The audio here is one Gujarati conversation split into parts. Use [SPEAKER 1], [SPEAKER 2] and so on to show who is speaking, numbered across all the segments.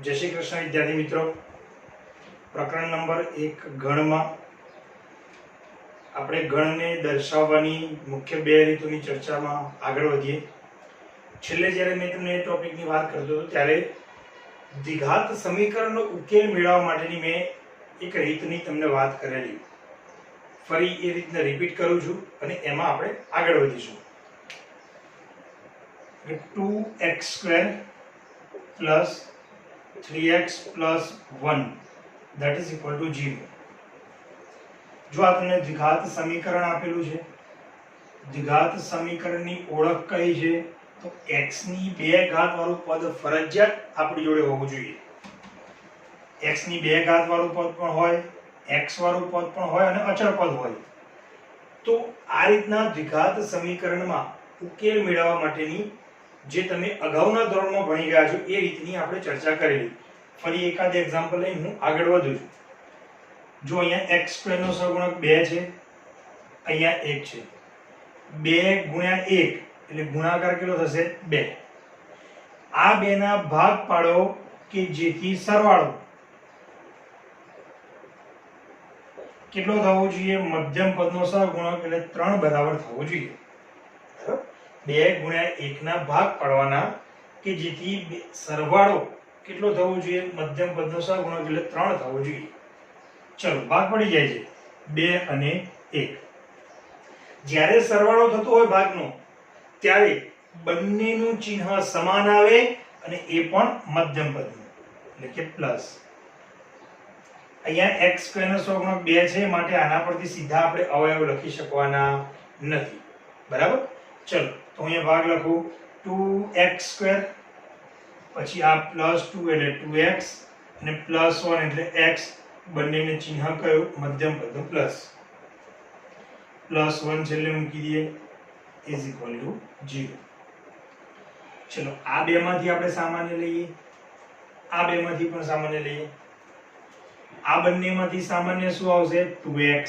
[SPEAKER 1] जय श्री कृष्ण विद्यार्थी मित्रों, प्रकरण नंबर 1 गणમાં આપણે ગણને દર્શાવવાની મુખ્ય બે રીતોની ચર્ચામાં આગળ વધીએ। છેલ્લે જ્યારે મેં તમને એ ટોપિકની વાત કરતો હતો ત્યારે દ્વિઘાત સમીકરણનો ઉકેલ મેળવવા માટેની મેં એક રીતની તમને વાત કરેલી। ફરી એ રીતને રિપીટ કરું છું અને એમાં આપણે આગળ વધીશું। 2x² + 3x + 1 that is equal to 0। जो आपने द्विघात समीकरण आपेलू है, द्विघात समीकरण की ओळख कई है तो x ની 2 घात वाळું पद फरजियात आपणी जोड़े होवुं जोईए। x ની 2 घात वाळું पद पण होय, x वाळुं पद पण होय अने अचळ पद होय। तो आ रीतना द्विघात समीकरणमां उकेल मेळववा माटेनी जे तमे अगाउना धोरणमां भणी गया छो ए रीतनी आपणे चर्चा करेली। फरी एकाद एक्जाम्पल लईने हूँ आगळ वधुं छुं। जो अहींया x² नो सहगुणक 2 छे, अहींया 1 छे। 2 गुण्या 1 એટલે ગુણાકાર કેટલો થશે 2। આ 2 ના ભાગ પાડો કે જેથી સરવાળો કેટલો થવો જોઈએ, મધ્યમ પદનો સહગુણક એટલે 3 બરાબર થવો જોઈએ। બરાબર, 2 ગુણ્યા 1 ના ભાગ પાડવાના કે જેથી સરવાળો કેટલો થવો જોઈએ, મધ્યમ પદનો સહગુણક એટલે 3 થવો જોઈએ। ચલો ભાગ પડી જાય છે 2 અને 1। જ્યારે સરવાળો થતો હોય ભાગનો ત્યારે બંનેનું ચિહ્ન સમાન આવે અને એ પણ મધ્યમ પદનું એટલે કે પ્લસ। અહીંયા x² નો સહગુણક 2 છે માટે આના પરથી સીધા આપણે અવયવ લખી શકવાના નથી। બરાબર, ચલો તો અહીંયા ભાગ લખું 2x² પછી આ +2 એટલે 2x અને +1 એટલે x। બંનેને ચિહ્ન કયું, મધ્યમ પદનું પ્લસ। +1 છેલ્લે મૂકી દઈએ ઇઝ ઇક્વલ ટુ 0। ચલો આ બે માંથી આપણે સામાન્ય લઈએ, આ બે માંથી પણ સામાન્ય લઈએ। આ બંનેમાંથી સામાન્ય શું આવશે 2x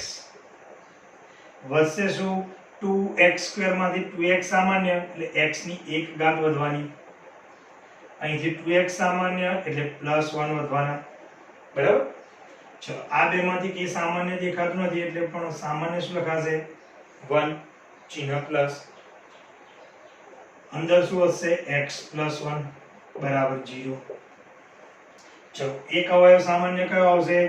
[SPEAKER 1] વધશે શું 2x² માંથી 2x સામાન્ય એટલે x ની 1 ઘાત વધવાની, અહીંથી 2x સામાન્ય એટલે +1 વધવાના। બરાબર, चलो आ बे मांथी के सामान्य देखातुं नथी એટલે પણ સામાન્ય શું લખાશે 1 चिन्ह प्लस, अंदर શું હશે x + 1 बराबर 0। चलो एक अवयव सामान्य कयो आवશે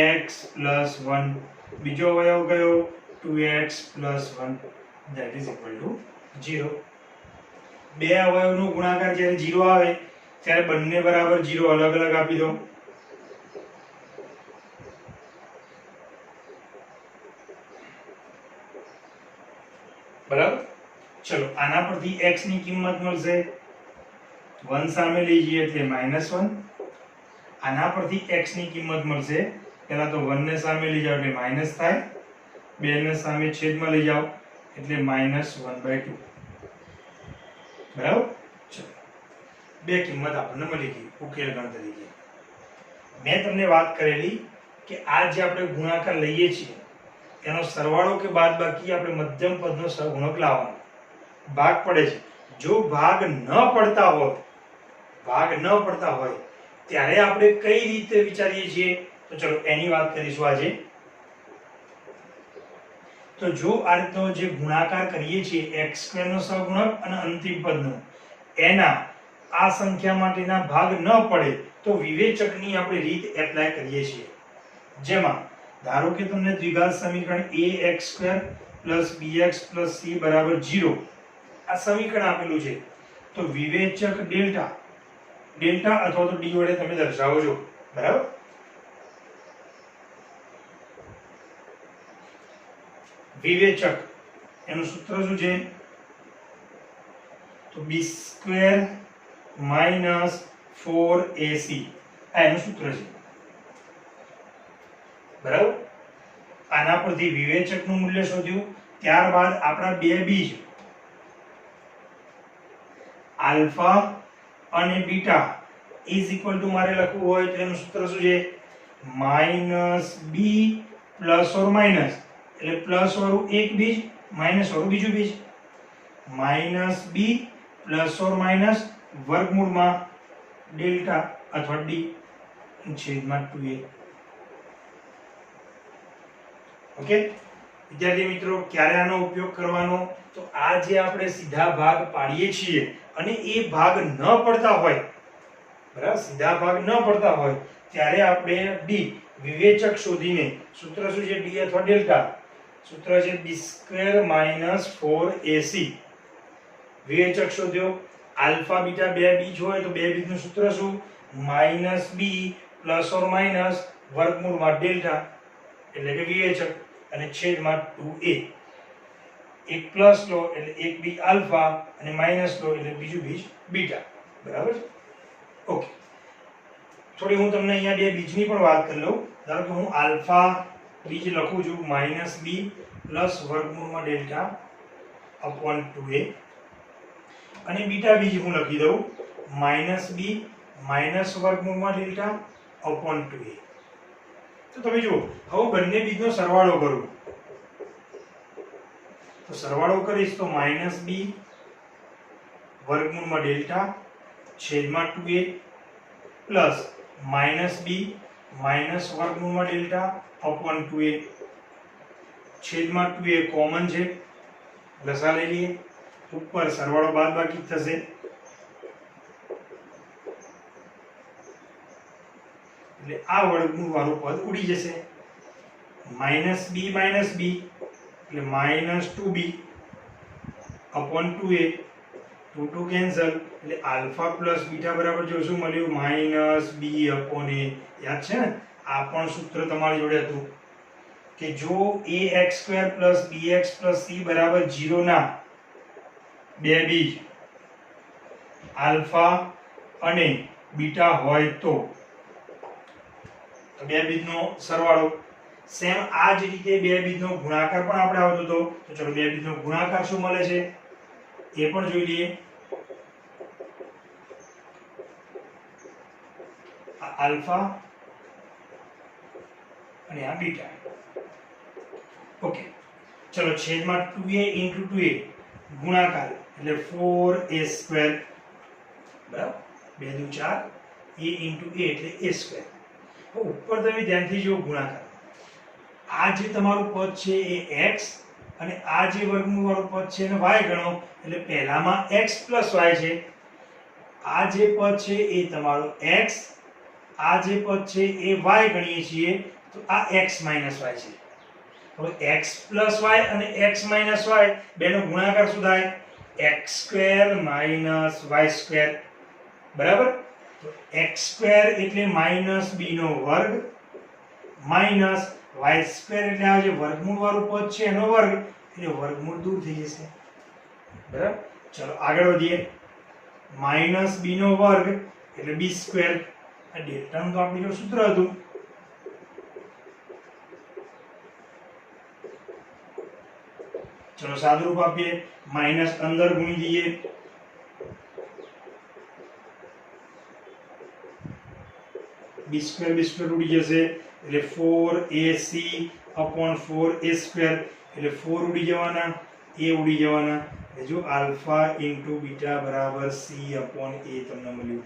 [SPEAKER 1] x + 1, બીજો અવયવ કયો 2x + 1 that is equal to 0। બે અવયવનો ગુણાકાર જ્યારે 0 આવે ત્યારે બંને બરાબર 0 અલગ અલગ આપી દો। बराबर, चलो आना परथी x ની કિંમત મળશે 1 સામે લઈએ એટલે -1। આના પરથી x ની કિંમત મળશે, પહેલા તો 1 ને સામે લઈ જાઓ એટલે માઈનસ થાય, 2 ને સામે છેદમાં લઈ જાઓ એટલે -1/2। બરાબર, ચલો બે કિંમત આપણને મળી ગઈ ઉકેલ ગણ તરીકે। મેં તમને વાત કરેલી કે આ જે આપણે ગુણાકાર લઈએ છીએ એનો સરવાળો કે બાદબાકી આપણે મધ્યમ પદનો સહગુણક લાવવાનો। ભાગ પડે છે, જો ભાગ ન પડતા હોય ત્યારે આપણે કઈ રીતે વિચારીએ છીએ તો ચલો એની વાત કરીશું આજે। તો જો આ રીતનો જે ગુણાકાર કરીએ છીએ x² નો સહગુણક અને અંતિમ પદનો, એના આ સંખ્યા માટેના ભાગ ન પડે તો વિવેચકની આપણે રીત એપ્લાય કરીએ છીએ। જેમાં ધારો કે તમને દ્વિઘાત સમીકરણ ax² + bx + c = 0 આ સમીકરણ આપેલું છે તો વિવેચક ડેલ્ટા અથવા તો d વડે તમે દર્શાવો છો। બરાબર, વિવેચક એનું સૂત્ર શું છે તો b² - 4ac આ એનું સૂત્ર છે। બરાબર, આના પરથી વિવેચકનું મૂલ્ય શોધ્યું, ત્યારબાદ આપણા બે બીજ આલ્ફા અને બીટા ઇઝ ઇક્વલ ટુ મારે લખવું હોય તો એનું સૂત્ર શું છે -b પ્લસ ઓર માઈનસ એટલે પ્લસ વાળું એક બીજ માઈનસ વાળું બીજું બીજ -b પ્લસ ઓર માઈનસ વર્ગમૂળમાં डेल्टा અથવા d છેદમાં 2a. ઓકે વિદ્યાર્થી મિત્રો, ક્યારે આનો ઉપયોગ કરવાનો? તો આ જે આપણે સીધા ભાગ પાડીએ છીએ અને એ ભાગ ન પડતા હોય, બરાબર, સીધા ભાગ ન પડતા હોય ત્યારે આપણે d વિવેચક શોધીને, સૂત્ર શું છે? d અથવા ડેલ્ટા, સૂત્ર છે b² - 4ac. વિવેચક શોધ્યો, આલ્ફા બીટા બે બીજ હોય તો બે બીજનું સૂત્ર શું? -b ± વર્ગમૂળમાં ડેલ્ટા એટલે કે વિવેચક અને છેદમાં 2a. એક પ્લસ લો એટલે એક બીજ આલ્ફા અને માઈનસ લો એટલે બીજું બીજ બીટા. બરાબર છે? ઓકે, થોડી હું તમને અહીંયા બે બીજની પણ વાત કરી લઉં. ધારો કે હું આલ્ફા બીજ લખું છું -b વર્ગમૂળમાં ડેલ્ટા અપોન 2a, અને બીટા બીજ હું લખી દઉં -b વર્ગમૂળમાં ડેલ્ટા અપોન 2a. તો તમે જુઓ, હવે બંને બીજનો સરવાળો કરું તો સરવાળો કરીશ તો -b વર્ગમૂળમાં ડેલ્ટા છેદમાં 2a પ્લસ -b વર્ગમૂળમાં ડેલ્ટા અપોન 2a. છેદમાં 2a કોમન છે, લસા લઈ લઈએ. ઉપર સરવાળો બાદબાકી થશે એટલે આ વર્ગમૂળ વાળું પદ ઉડી જશે. -b એટલે -2b અપોન 2a. 2 કેન્સલ એટલે આલ્ફા પ્લસ બીટા બરાબર જો શું મળ્યું? -b upon a. યાદ છે ને? આ પણ સૂત્ર તમારી જોડે હતું કે જો ax² + bx + c બરાબર 0 ના બે બીજ આલ્ફા અને બીટા હોય તો બે બીજનો સરવાળો. સેમ આ જ રીતે બે બીજનો ગુણાકાર પણ આપણે આવતો હતો. તો ચલો બે બીજનો ગુણાકાર શું મળે છે એ પણ જોઈ લઈએ. આ આલ્ફા અને આ બીટા. ઓકે, ચલો છેદમાં 2a * 2a ગુણાકાર એટલે 4a². બરાબર, 2 × 4 a * a એટલે a². ઉપર તમે ધ્યાનથી જુઓ ગુણાકાર. આ જે તમારું પદ છે એ x અને આ જે વર્ગમૂળ વાળું પદ છે એને y ગણો એટલે પહેલામાં x + y છે. આ જે પદ છે એ તમારો x, આ જે પદ છે એ y ગણીએ છીએ તો આ x - y છે. હવે x + y અને x - y બેનો ગુણાકાર શું થાય? x² - y². બરાબર? તો x² એટલે -b નો વર્ગ માઈનસ y² એટલે આ જે વર્ગમૂળ વાળું પદ છે એનો વર્ગ, એટલે વર્ગમૂળ દૂર થઈ જશે. બરાબર? ચલો આગળ વધીએ. -b નો વર્ગ એટલે b². આ ડેલ્ટાનું તો આપણું જો સૂત્ર હતું. ચલો સાદુરૂપ આપીએ, માઈનસ અંદર ગુણી દઈએ. b² ઉડી જશે એટલે 4ac / 4a² એટલે 4 ઉડી જવાના, a ઉડી જવાના. એટલે જો આલ્ફા * બીટા બરાબર c / a તમને મળ્યું.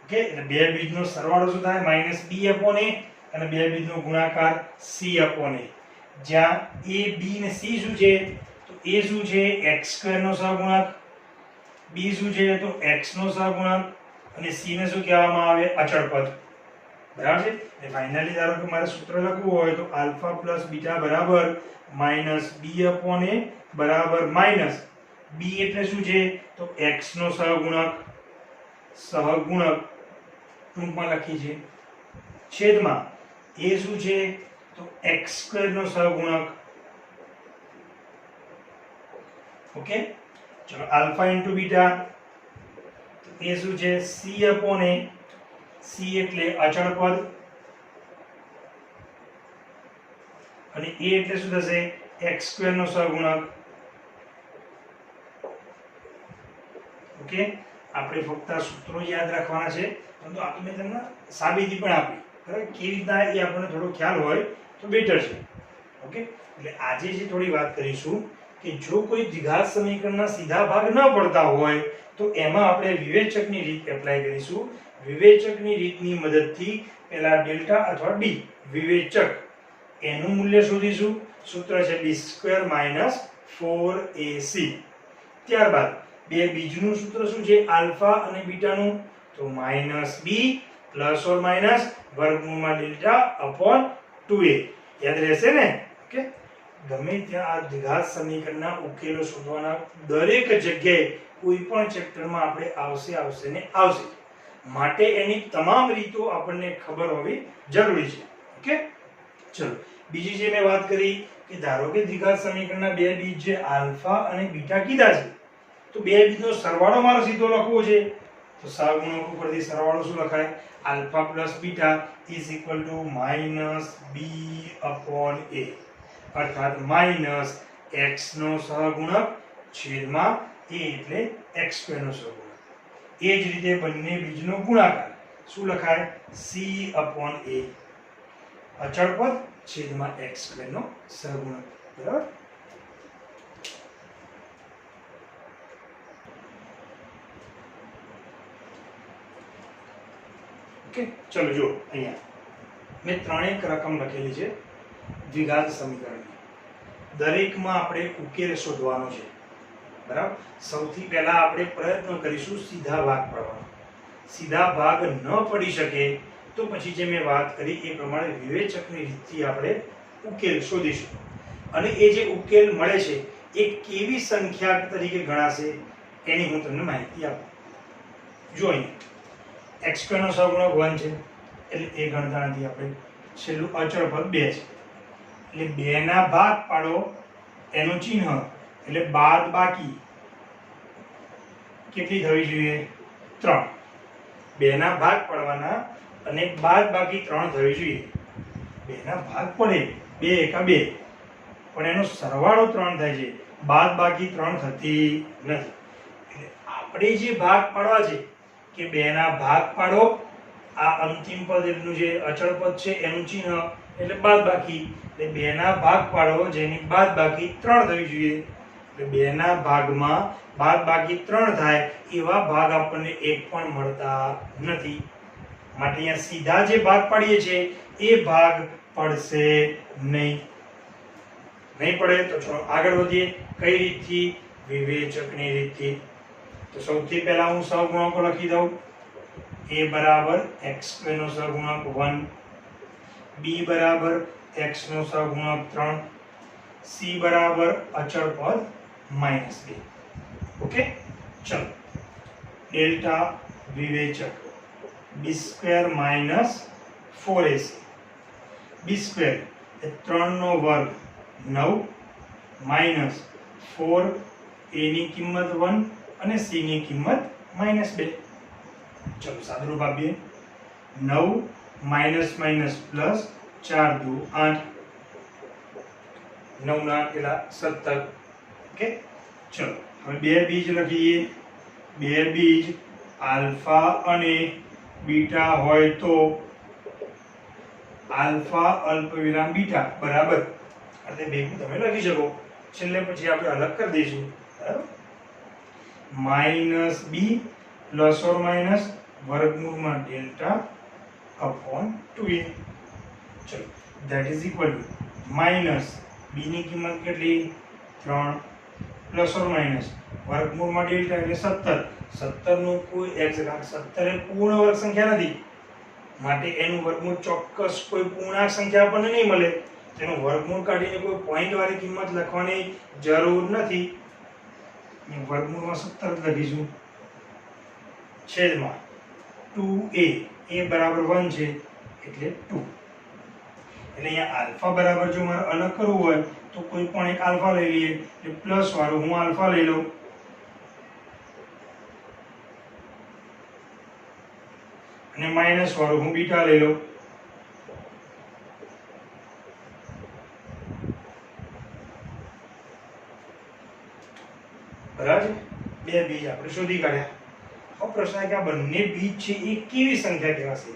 [SPEAKER 1] ઓકે, એટલે બે બીજનો સરવાળો શું થાય? -b / a અને બે બીજનો ગુણાકાર c / a. જ્યાં a, b ને c શું છે? તો a શું છે? x² નો સહગુણક, b શું છે? તો x નો સહગુણક, અને c ને શું કહેવામાં આવે? અચળ પદ. બરાબર છે? એટલે ફાઇનલી ધારો કે મારે સૂત્ર લખવું હોય તો આલ્ફા પ્લસ બીટા બરાબર -b / a બરાબર માઈનસ b એટલે શું છે? તો x નો સહગુણક ટૂંકમાં લખી છે, છેદમાં a શું છે? તો x² નો સહગુણક. ઓકે, ચલો આલ્ફા * બીટા તો એ શું છે? c / a. c એટલે અચળ પદ અને a એટલે શું થશે? x² નો સહગુણક. ઓકે, આપણે ફક્ત આ સૂત્રો યાદ રાખવાના છે, પરંતુ આ મેં તમને સાબિતી પણ આપી. બરાબર? કેવી રીતના એ આપણને થોડો ખ્યાલ હોય તો બેટર છે. ઓકે, એટલે આજે જે થોડી વાત કરીશું કે જો કોઈ દ્વિઘાત સમીકરણના સીધા ભાગ ન પડતા હોય તો એમાં આપણે વિવેચકની રીત એપ્લાય કરીશું. વિવેચકની રીતની મદદથી પહેલા ડેલ્ટા અથવા ડી વિવેચક એનું મૂલ્ય શોધીશું. સૂત્ર છે d² - 4ac. ત્યારબાદ બે બીજનું સૂત્ર શું છે આલ્ફા અને બીટાનું, તો -b ± વર્ગમૂળમાં ડેલ્ટા અપોન 2a. યાદ રહેશે ને? ઓકે, ગમે ત્યાં આ દ્વિઘાત સમીકરણના ઉકેલો શોધવાના દરેક જગ્યાએ કોઈ પણ ચેપ્ટરમાં આપણે આવશે ને આવશે, માટે એની તમામ રીતો આપણને ખબર હોવી જરૂરી છે. ઓકે, ચલો બીજી જે મેં વાત કરી કે ધારો કે દ્વિઘાત સમીકરણના બે બીજ જે આલ્ફા અને બીટા કીધા છે, તો બે બીજનો સરવાળો મારો સીધો લખવો છે, તો સહગુણક ઉપરથી સરવાળો શું લખાય? Alpha plus beta is equal to -b upon a, અર્થાત -x નો સહગુણક છેદમાં a એટલે x² નો સહગુણક. એ જ રીતે બંને બીજનો ગુણાકાર શું લખાય? c અપોન a, અચળ પદ છેદમાં x² નો સહગુણક. બરાબર? ઓકે, ચલો જો અહીંયા મેં ત્રણેક રકમ લખેલી છે દ્વિઘાત સમીકરણની. દરેકમાં આપણે ઉકેલ શોધવાનો છે. બરાબર? સૌથી પહેલા આપણે પ્રયત્ન કરીશું સીધા ભાગ પાડવાનો. સીધા ભાગ ન પડી શકે તો પછી જે મેં વાત કરી એ પ્રમાણે વિવેચકની રીતથી આપણે ઉકેલ શોધીશું. અને એ જે ઉકેલ મળે છે એ કેવી સંખ્યા તરીકે ગણાશે એની હું તમને માહિતી આપું. જો અહીંયા x² નો સહગુણક 1 છે એટલે એ ગણતા નથી આપણે. છેલ્લું અચળ પદ 2 છે એટલે 2 ના ભાગ પાડો એનું ચિહ્ન એટલે બાદ બાકી કેટલી થવી જોઈએ? 3. 2 ના ભાગ પાડવાના અને બાદ બાકી 3 થવી જોઈએ. 2 ના ભાગ પડે 2 એકા 2 પણ એનો સરવાળો 3 થાય છે, બાદ બાકી 3 થતી નથી. એટલે આપણે જે ભાગ પાડવા છે કે 2 ના ભાગ પાડો, આ અંતિમ પદ એટલું જે અચળ પદ છે એનું ચિહ્ન એટલે બાદબાકી, એટલે 2 ના ભાગ પાડો જેની બાદબાકી 3 થવી જોઈએ. એટલે 2 ના ભાગમાં બાદબાકી 3 થાય એવા ભાગ આપણને એક પણ મળતા નથી. માટે અહીંયા સીધા જે ભાગ પાડીએ છીએ એ ભાગ પડશે નહીં. નહીં પડે તો ચલો આગળ વધીએ. કઈ રીતથી? વિવેચકની રીતથી. તો સૌથી પહેલા હું સહગુણકો લખી દઉં. a બરાબર x² નો સહગુણક 1, b બરાબર x નો સહગુણક 3, c બરાબર અચળ પદ -2. ઓકે, ચલો ડેલ્ટા વિવેચક b² - 4ac. b² એ 3 નો વર્ગ 9 -4 a ની કિંમત 1 અને c ની કિંમત -2. ચલો સાદુરૂપ આપીએ. 9 માઇનસ પ્લસ 4 દુ 8, 9 ના કેટલા? 17. ઓકે, ચલો હવે બે બીજ લખીએ. બે બીજ આલ્ફા અને બીટા હોય તો આલ્ફા અલ્પવિરામ બીટા બરાબર, એટલે ભેગું તમે લખી શકો. છેલ્લે પછી આપણે અલગ કરી દઈશું. બરાબર? -b ± વર્ગમૂળમાં ડેલ્ટા અપોન 2a. ચલો that is equal to -b ની કિંમત કેટલી? 3 ± વર્ગમૂળમાં ડેલ્ટા એટલે 17. 17 નું કોઈ એક્ઝેક્ટ 17 એ પૂર્ણ વર્ગ સંખ્યા નથી, માટે એનું વર્ગમૂળ ચોક્કસ કોઈ પૂર્ણાંક સંખ્યા આપણને નહીં મળે. તેનું વર્ગમૂળ કાઢીને કોઈ પોઈન્ટ વાળી કિંમત લખવાની જરૂર નથી. વર્ગમૂળમાં 17 લખીશું છેદમાં 2a. a બરાબર 1 છે એટલે 2. એટલે અહીંયા આલ્ફા બરાબર જો મારે અલગ કરવું હોય તો કોઈ પણ એક આલ્ફા લઈ લઈએ. એટલે પ્લસ વાળું હું આલ્ફા લઈ લઉં અને માઇનસ વાળું હું બીટા લઈ લઉં. બરાબર? બે બીજ આપણે શોધી કાઢ્યા. હવે પ્રશ્ન કે આ બંને બીજ છે એ કેવી સંખ્યા કહેવાશે?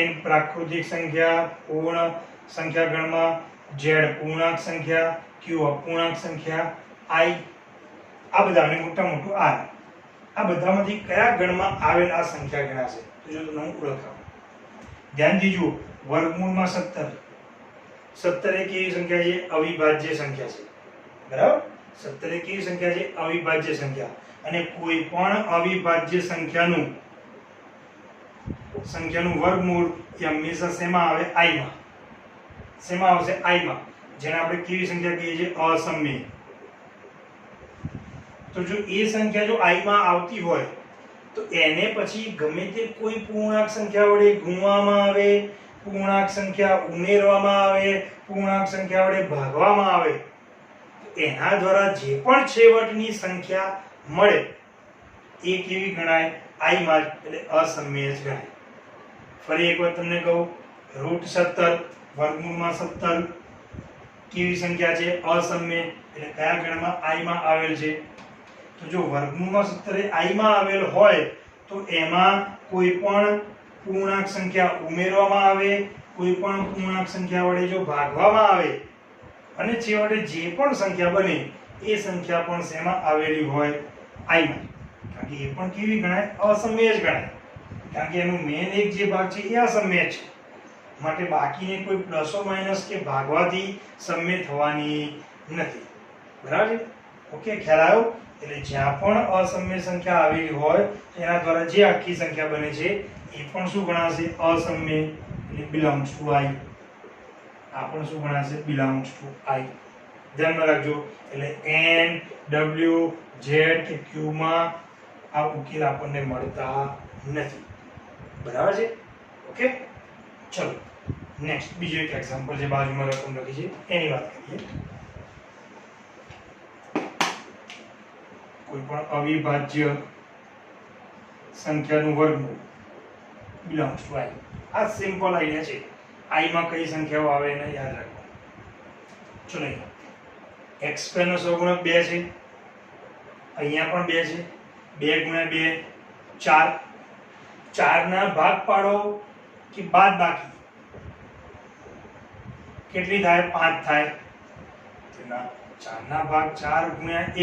[SPEAKER 1] n પ્રાકૃતિક સંખ્યા પૂર્ણ સંખ્યા ગણમાં z પૂર્ણાંક સંખ્યા, q અપૂર્ણાંક સંખ્યા, i આ બધાને મોટા મોટું r. આ બધામાંથી કયા ગણમાં આવેલ આ સંખ્યા ગણાશે? તો જો તમને હું ઓળખાવું. ધ્યાનથી જુઓ, વર્ગમૂળમાં 17. 17 એ કેવી સંખ્યા છે? અવિભાજ્ય સંખ્યા છે. બરાબર? 17 એ કેવી સંખ્યા છે? અવિભાજ્ય સંખ્યા. અને કોઈ પણ અવિભાજ્ય સંખ્યાનું વર્ગમૂળ એ હંમેશા શેમાં આવે? i માં. શેમાં આવશે? i માં. જેને આપણે કેવી સંખ્યા કહીએ છીએ? અસમય. તો જો એ સંખ્યા જો i માં આવતી હોય તો એને પછી ગમે તે કોઈ પૂર્ણાંક સંખ્યા વડે ગુણવામાં આવે, પૂર્ણાંક સંખ્યા ઉમેરવામાં આવે, પૂર્ણાંક સંખ્યા વડે ભાગવામાં આવે, એના દ્વારા જે પણ છેવટની સંખ્યા મળે એ કેવી ગણાય? i માં, એટલે અસમય જ ગણાય. ફરી એક વાર તમને કહું, √17 વર્ગમૂળમાં 17 કેવી સંખ્યા છે? અસમય. એટલે કયા ગણમાં? i માં આવેલ છે. તો જો વર્ગમૂળમાં 17 એ i માં આવેલ હોય તો એમાં કોઈ પણ પૂર્ણાંક સંખ્યા ઉમેરવામાં આવે, કોઈ પણ પૂર્ણાંક સંખ્યા વડે જો ભાગવામાં આવે અને છેવટે જે પણ સંખ્યા બને એ સંખ્યા પણ શેમાં આવેલી હોય? i માં. કારણ કે એ પણ કેવી ગણાય? અસમય જ ગણાય. કારણ કે એનો મેન એક જે ભાગ છે એ અસમય છે. માટે બાકીને કોઈ પ્લસ માઇનસ કે ભાગવાથી સમય થવાની નથી. બરાબર છે? ઓકે, ખ્યાલ આવ્યો? એટલે જ્યાં પણ અસમય સંખ્યા આવેલી હોય એના દ્વારા જે આખી સંખ્યા બને છે એ પણ શું ગણાશે? અસમય. એટલે બિલોંગ્સ ટુ i. આ પણ શું ગણાશે? Belongs to i. ધ્યાનમાં રાખજો. એટલે n, w, z કે q માં આ ઉકેલ આપણને મળતા નથી. બરાબર છે? ઓકે, ચલો નેક્સ્ટ બીજો એક એક્ઝામ્પલ છે. બાજુમાં રકમ લખી છે એની વાત કરીએ. કોઈ પણ અવિભાજ્ય સંખ્યાનું વર્ગમૂળ બિલોંગ્સ ટુ i. આ સિમ્પલ આઈડિયા છે. i માં કઈ સંખ્યાઓ આવે એને યાદ રાખો. ચલો, x² નો સહગુણક 2 છે. અહીંયા પણ 2 છે. 2 ગુણ્યા 2 4. 4 ના ભાગ પાડો કે બાદ બાકી કેટલી થાય? 5 થાય. તેના 4 ના ભાગ 4 ગુણ્યા 1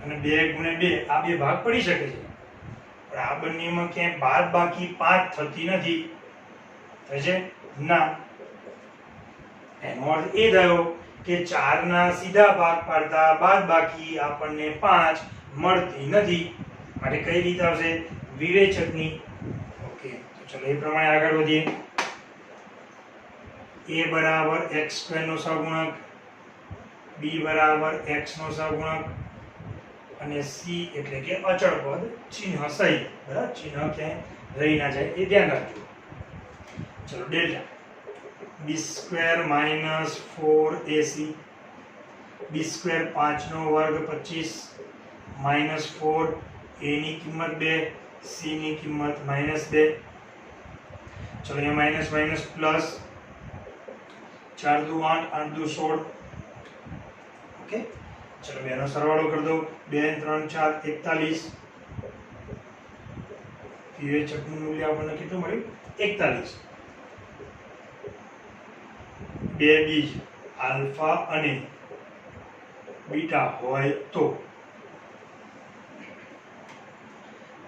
[SPEAKER 1] અને 2 ગુણ્યા 2 આ બે ભાગ પડી શકે છે. પણ આ બંનેમાં ક્યાંય બાદ બાકી 5 થતી નથી. થાય છે? ના. એનો અર્થ એ થયો કે 4 ના સીધા ભાગ પાડતા બાદ બાકી આપણને 5 મળતી નથી. માટે કઈ રીત આવશે? વિવેચકની. ઓકે, તો ચલો એ પ્રમાણે આગળ વધીએ. a બરાબર x² નો સહગુણક, b બરાબર x નો સહગુણક અને c એટલે કે અચળ પદ ચિહ્ન સહિત. બરાબર? ચિહ્ન ક્યાંય રહી ના જાય એ ધ્યાન રાખજો. ચલો ડેલ્ટા b² - 4ac, b² 5 નો વર્ગ 25 - 4, a ની કિંમત 2, c ની કિંમત -2. ચલો અહીંયા માઇનસ માઇનસ પ્લસ. 4 દુ 8, 8 દુ 16. ઓકે, ચલો બેનો સરવાળો કરી દો. 2 3 4 41. વિવેચકનું મૂલ્ય આપણને કેટલું મળ્યું? 41. બે બીજ આલ્ફા અને બીટા હોય તો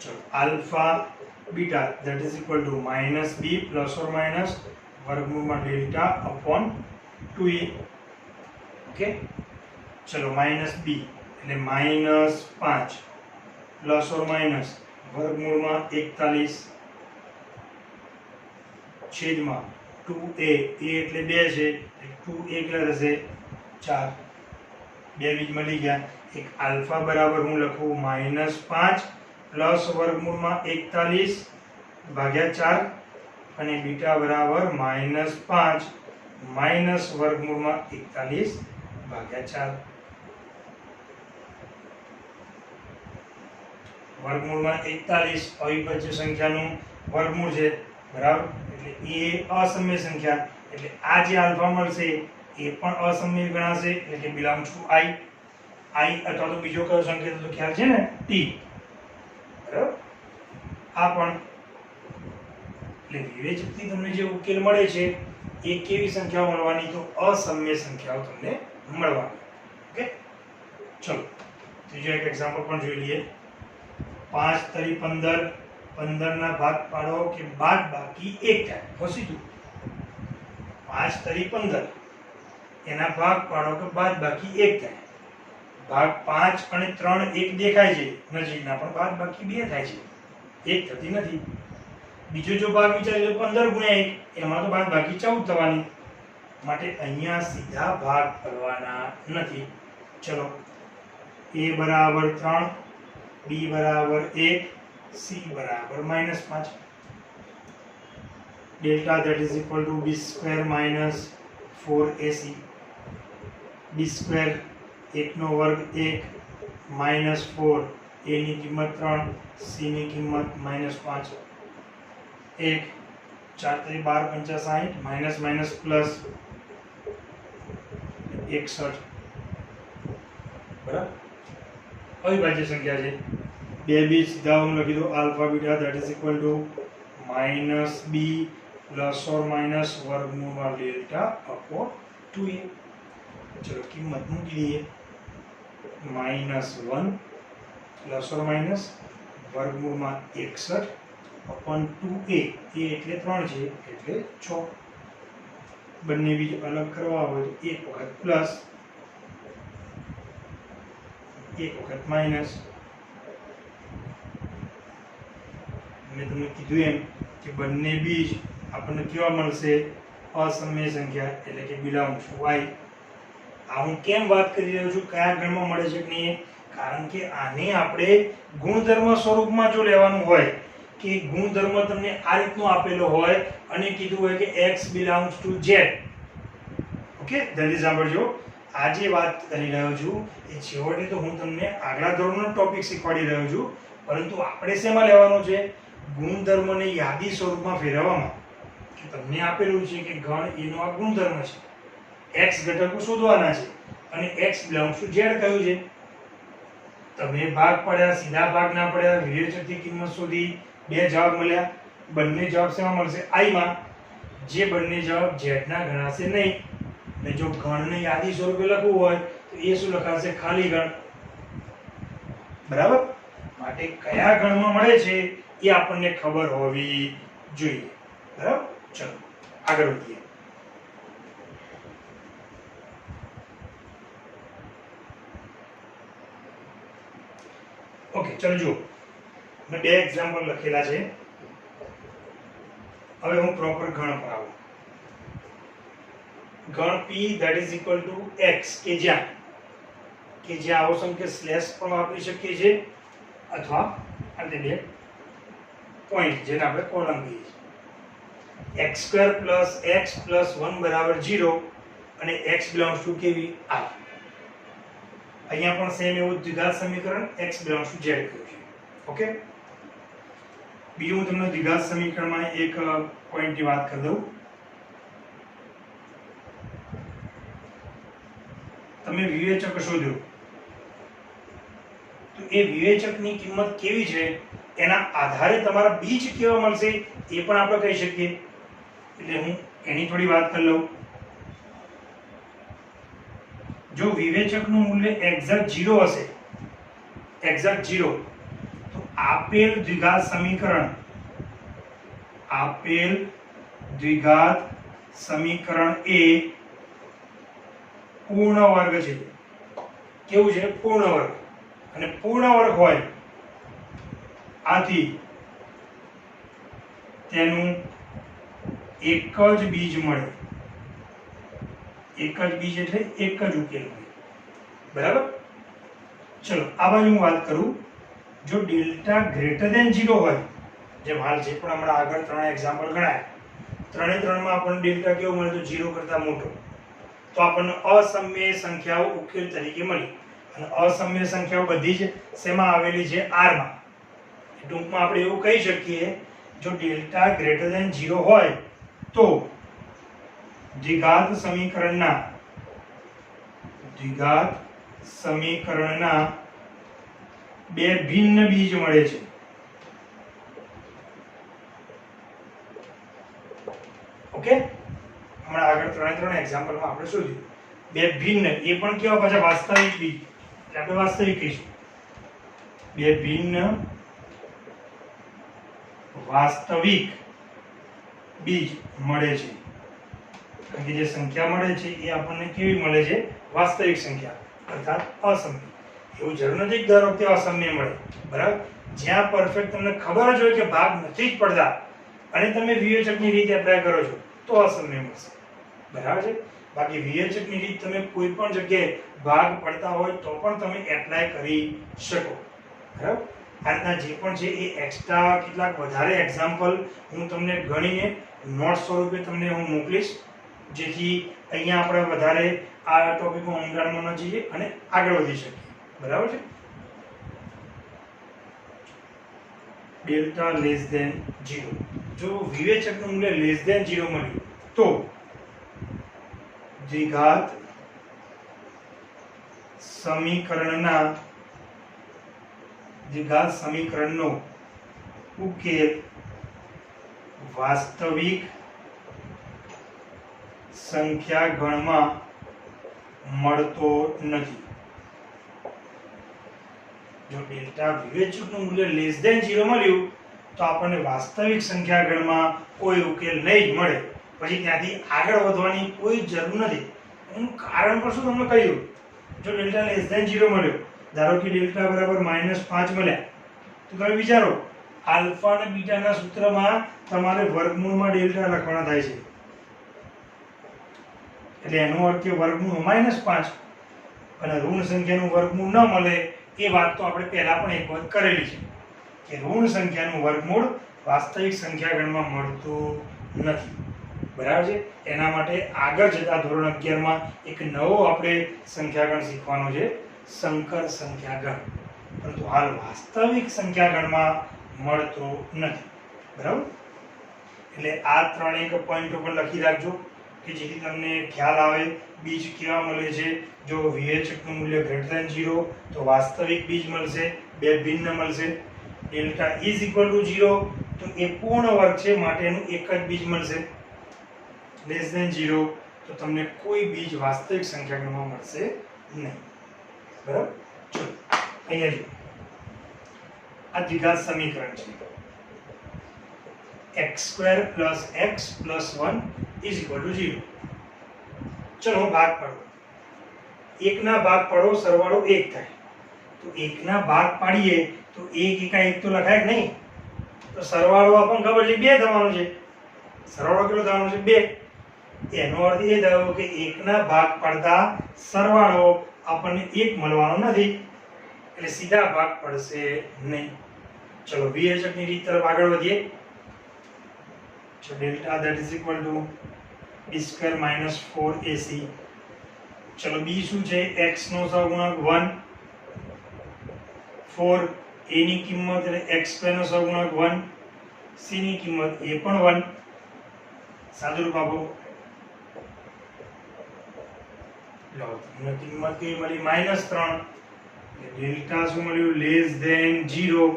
[SPEAKER 1] ચલો alpha beta that is equal to -b plus or minus વર્ગમૂળમાં ડેલ્ટા અપોન 2a. ઓકે, ચલો -b એટલે -5 પ્લસ ઓર માઇનસ વર્ગમૂળમાં 41 છેદમાં 2a. a એટલે 2 છે, 2a કેટલા થશે? 4. બે બીજ મળી ગયા. એક આલ્ફા બરાબર હું લખું -5 પ્લસ વર્ગમૂળમાં 41 ભાગ્યા 4 અને બીટા બરાબર -5 માઇનસ વર્ગમૂળમાં 41 ભાગ્યા 4. વર્ગમૂળમાં 41 અવિભાજ્ય સંખ્યાનું વર્ગમૂળ છે. બરાબર? એટલે એ અસમય સંખ્યા, એટલે આ જે આલ્ફા મળશે એ પણ અસમય ગણાશે. એટલે k belongs to i. i અથવા તો બીજો કયો સંકેત તો ખ્યાલ છે ને? t. બરાબર? આ પણ એટલે વિવેચકથી તમને જે ઉકેલ મળે છે એ કેવી સંખ્યાઓ મળવાની? તો અસમ્ય સંખ્યાઓ તમને મળવાની. ઓકે, ચલો ત્રીજો એક એક્ઝામ્પલ પણ જોઈ લઈએ. 5 તરી 15, 15 ના ભાગ પાડો કે બાદ બાકી 1 થાય. સીધું 5 તરી 15 એના ભાગ પાડો કે બાદ બાકી 1 થાય. ભાગ 5 અને 3 એક દેખાય છે નજીકના, પણ બાદ બાકી 2 થાય છે, 1 થતી નથી. બીજો જો ભાગ વિચારીએ તો 15 ગુણ્યા 1, એમાં તો બાદ બાકી 14 થવાની. માટે અહીંયા સીધા ભાગ કરવાના નથી. ચલો, a બરાબર 3, b બરાબર 1, c બરાબર -5. Delta that is equal to b square minus 4ac. b square 1 નો વર્ગ 1 minus 4, a ની કિંમત 3, c ની કિંમત -5. 1 4 તરી 12 65 માઇનસ માઇનસ પ્લસ 61. બરાબર, અવિભાજ્ય સંખ્યા છે. બે બી સીધા હું લખી દઉં alpha beta that is equal to -b plus or minus વર્ગમૂળમાં ડેલ્ટા અપોન 2a. ચલો કિંમત મૂકી દઈએ. -1 પ્લસ ઓર માઇનસ વર્ગમૂળમાં 61 અપોન 2a. a એટલે 3 છે એટલે 6. બંને બીજ અલગ કરવા હોય તો એક વખત પ્લસ એક વખત માઇનસ. મેં તમને કીધું એમ કે બંને બીજ આપણને કેવા મળશે? અસમય સંખ્યા એટલે કે બિલોંગ્સ ટુ y. આ હું કેમ વાત કરી રહ્યો છું, કયા ગણમાં મળે છે કે નહીં? કારણ કે આને આપણે ગુણધર્મ સ્વરૂપમાં જો લેવાનું હોય કે ગુણધર્મ તમને આ રીતનો આપેલો હોય અને કીધું હોય કે x belongs to z. Okay, જલ્દી સાંભળજો. આ જે વાત કરી રહ્યો છું એ છેવટે તો હું તમને આગલા ધોરણનો ટોપિક શીખવાડી રહ્યો છું, પરંતુ આપણે શેમાં લેવાનો છે? ગુણધર્મને યાદી સ્વરૂપમાં ફેરવવામાં. કે તમને આપેલું છે કે ગણ એનો આ ગુણધર્મ છે, x ઘટકો શોધવાના છે અને x belongs to z કહ્યું છે. તમે ભાગ પડ્યા, સીધા ભાગ ના પડ્યા, વિવેચકથી કિંમત શોધી, બે જવાબ મળ્યા. બંને જવાબ શેમાં મળશે? i માં. જે બંને જવાબ z ના ગણાશે નહીં. અને જો ગણને યાદી સ્વરૂપે લખવું હોય તો એ શું લખાશે? ખાલી ગણ. બરાબર, માટે કયા ગણમાં મળે છે એ આપણને ખબર હોવી જોઈએ. બરાબર, ચલો આગળ વધીએ. ઓકે, ચલો જુઓ, મેં બે એક્ઝામ્પલ લખેલા છે. હવે હું પ્રોપર ગણ પર આવું. ગણ p that is equal to x કે જ્યાં આવો સંકેત સ્લેશ પણ વાપરી શકીએ છીએ અથવા અંતે બે પોઈન્ટ જેને આપણે કોલમ કહીએ છીએ. x² + x + 1 = 0 અને x belongs to કેવી? r. અહીંયા પણ સેમ એવું દ્વિઘાત સમીકરણ x belongs to z કહ્યું છે. ઓકે, બીજું હું તમને દ્વિઘાત સમીકરણમાં એક પોઈન્ટની વાત કરી દઉં. તમે વિવેચક શોધ્યો તો એ વિવેચકની કિંમત કેવી છે એના આધારે તમારા બીજ કેવા મળશે એ પણ આપણે કહી શકીએ. એટલે હું એની થોડી વાત કરી લઉં. જો વિવેચકનું મૂલ્ય એક્ઝેક્ટ 0 હશે, એક્ઝેક્ટ 0, તો આપેલ દ્વિઘાત સમીકરણ એ પૂર્ણ વર્ગ છે. કેવું છે? પૂર્ણ વર્ગ. અને પૂર્ણ વર્ગ હોય આથી તેનું એક જ બીજ મળે. એક જ બીજ એટલે એક જ ઉકેલ મળે. બરાબર, ચલો આ બાજુ હું વાત કરું. જો ડેલ્ટા > 0 હોય, જેમ હાલ જે પણ હમણાં આગળ 3 એક્ઝામ્પલ ગણાય, 3 માં આપણને ડેલ્ટા કેવો મળે? તો 0 કરતા મોટો. તો આપણને અસમય સંખ્યાઓ ઉકેલ તરીકે મળી. અને અસમય સંખ્યાઓ બધી જ શેમાં આવેલી છે? r માં. ટૂંકમાં આપણે એવું કહી શકીએ, જો ડેલ્ટા > 0 હોય તો દ્વિઘાત સમીકરણના બે ભિન્ન બીજ મળે છે. ઓકે, હમણાં ત્રણ એક્ઝામ્પલમાં આપણે શોધ્યું. બે ભિન્ન, એ પણ કેવા પાછા વાસ્તવિક બીજ, એટલે આપણે વાસ્તવિક કહીશું. બે ભિન્ન વાસ્તવિક બીજ મળે છે. કારણ કે જે સંખ્યા મળે છે એ આપણને કેવી મળે છે? વાસ્તવિક સંખ્યા, અર્થાત અસમ્ય. એવું જરૂર નથી કે દર વખતે અસમ્ય મળે, બરાબર? જ્યાં પરફેક્ટ તમને ખબર જ હોય કે ભાગ નથી જ પડતા અને તમે વિવેચકની રીત એપ્લાય કરો છો તો અસમ્ય મળશે, બરાબર છે? બાકી વિવેચકની રીત તમે કોઈ પણ જગ્યાએ ભાગ પડતા હોય તો પણ તમે એપ્લાય કરી શકો, બરાબર? આ રીતના જે પણ છે એ એક્સ્ટ્રા કેટલાક વધારે એક્ઝામ્પલ હું તમને ગણીને નોટ સ્વરૂપે તમને હું મોકલીશ, જેથી અહીંયા આપણે વધારે આ ટોપિકમાં ઊંડાણમાં ન જઈએ અને આગળ વધી શકીએ, બરાબર છે? Delta less than 0. જો વિવેચકનું મૂલ્ય લેસ ધેન 0 મળ્યું તો દ્વિઘાત સમીકરણનો ઉકેલ વાસ્તવિક સંખ્યા ગણમાં મળતો નથી. જો ડેલ્ટા વિવેચકનું મૂલ્ય લેસ ધેન 0 મળ્યું તો આપણને વાસ્તવિક સંખ્યા ગણમાં કોઈ ઉકેલ નહીં મળે. પછી ત્યાંથી આગળ વધવાની કોઈ જરૂર નથી. એનું કારણ પણ શું તમને કહ્યું? જો ડેલ્ટા લેસ ધેન 0 મળ્યો, ધારો કે ડેલ્ટા બરાબર -5 મળ્યા, તો તમે વિચારો આલ્ફા અને બીટાના સૂત્રમાં તમારે વર્ગમૂળમાં ડેલ્ટા લખવાના થાય છે, એટલે એનો અર્થ કે વર્ગમૂળ -5 અને ઋણ સંખ્યાનું વર્ગમૂળ ન મળે એ વાત તો આપણે પહેલા પણ એક વખત કરેલી છે કે ઋણ સંખ્યાનું વર્ગમૂળ વાસ્તવિક સંખ્યા ગણમાં મળતું નથી, બરાબર છે? એના માટે આગળ જતા ધોરણ 11 માં એક નવો આપણે સંખ્યાગણ શીખવાનો છે, સંકર સંખ્યાગણ. પરંતુ હાલ વાસ્તવિક સંખ્યાગણમાં મળતો નથી, બરાબર? એટલે આ ત્રણેક પોઈન્ટ ઉપર લખી રાખજો કે જેથી તમને ખ્યાલ આવે બીજ કેવા મળે છે. જો વિવેચકનું મૂલ્ય ગ્રેટર ધેન 0 તો વાસ્તવિક બીજ મળશે, બે ભિન્ન મળશે. ડેલ્ટા ઇઝ ઇક્વલ ટુ 0 તો એ પૂર્ણ વર્ગ છે માટે એનું એક જ બીજ મળશે. લેસ ધેન 0 તો તમને કોઈ બીજ વાસ્તવિક સંખ્યાગણમાં મળશે નહીં, બરાબર? ચલો અહીંયા જો આ દ્વિઘાત સમીકરણ છે. x² + x + 1 = 0. ચલો ભાગ પાડો. 1 ના ભાગ પાડો, સરવાળો 1 થાય. તો 1 ના ભાગ પાડીએ તો 1 એકા 1 તો લખાય કે નહીં? તો સરવાળો આપણને ખબર છે 2 થવાનો છે. સરવાળો કેટલો થવાનો છે? 2. એનો અર્થ એ થયો કે 1 ના ભાગ પાડતા સરવાળો આપણને 1 મળવાનો નથી, એટલે સીધા ભાગ પડશે નહીં. ચલો વિવેચકની રીત તરફ આગળ વધીએ. So delta that is equal to b² - 4ac. ચલો b શું છે? x નો સહગુણક 1, 4 a ની કિંમત એટલે x² નો સહગુણક 1, c ની કિંમત એ પણ 1. સાદુરૂપ આપો. લો તમને કિંમત કેવી મળી? -3. એટલે ડેલ્ટા શું મળ્યું? Less than 0.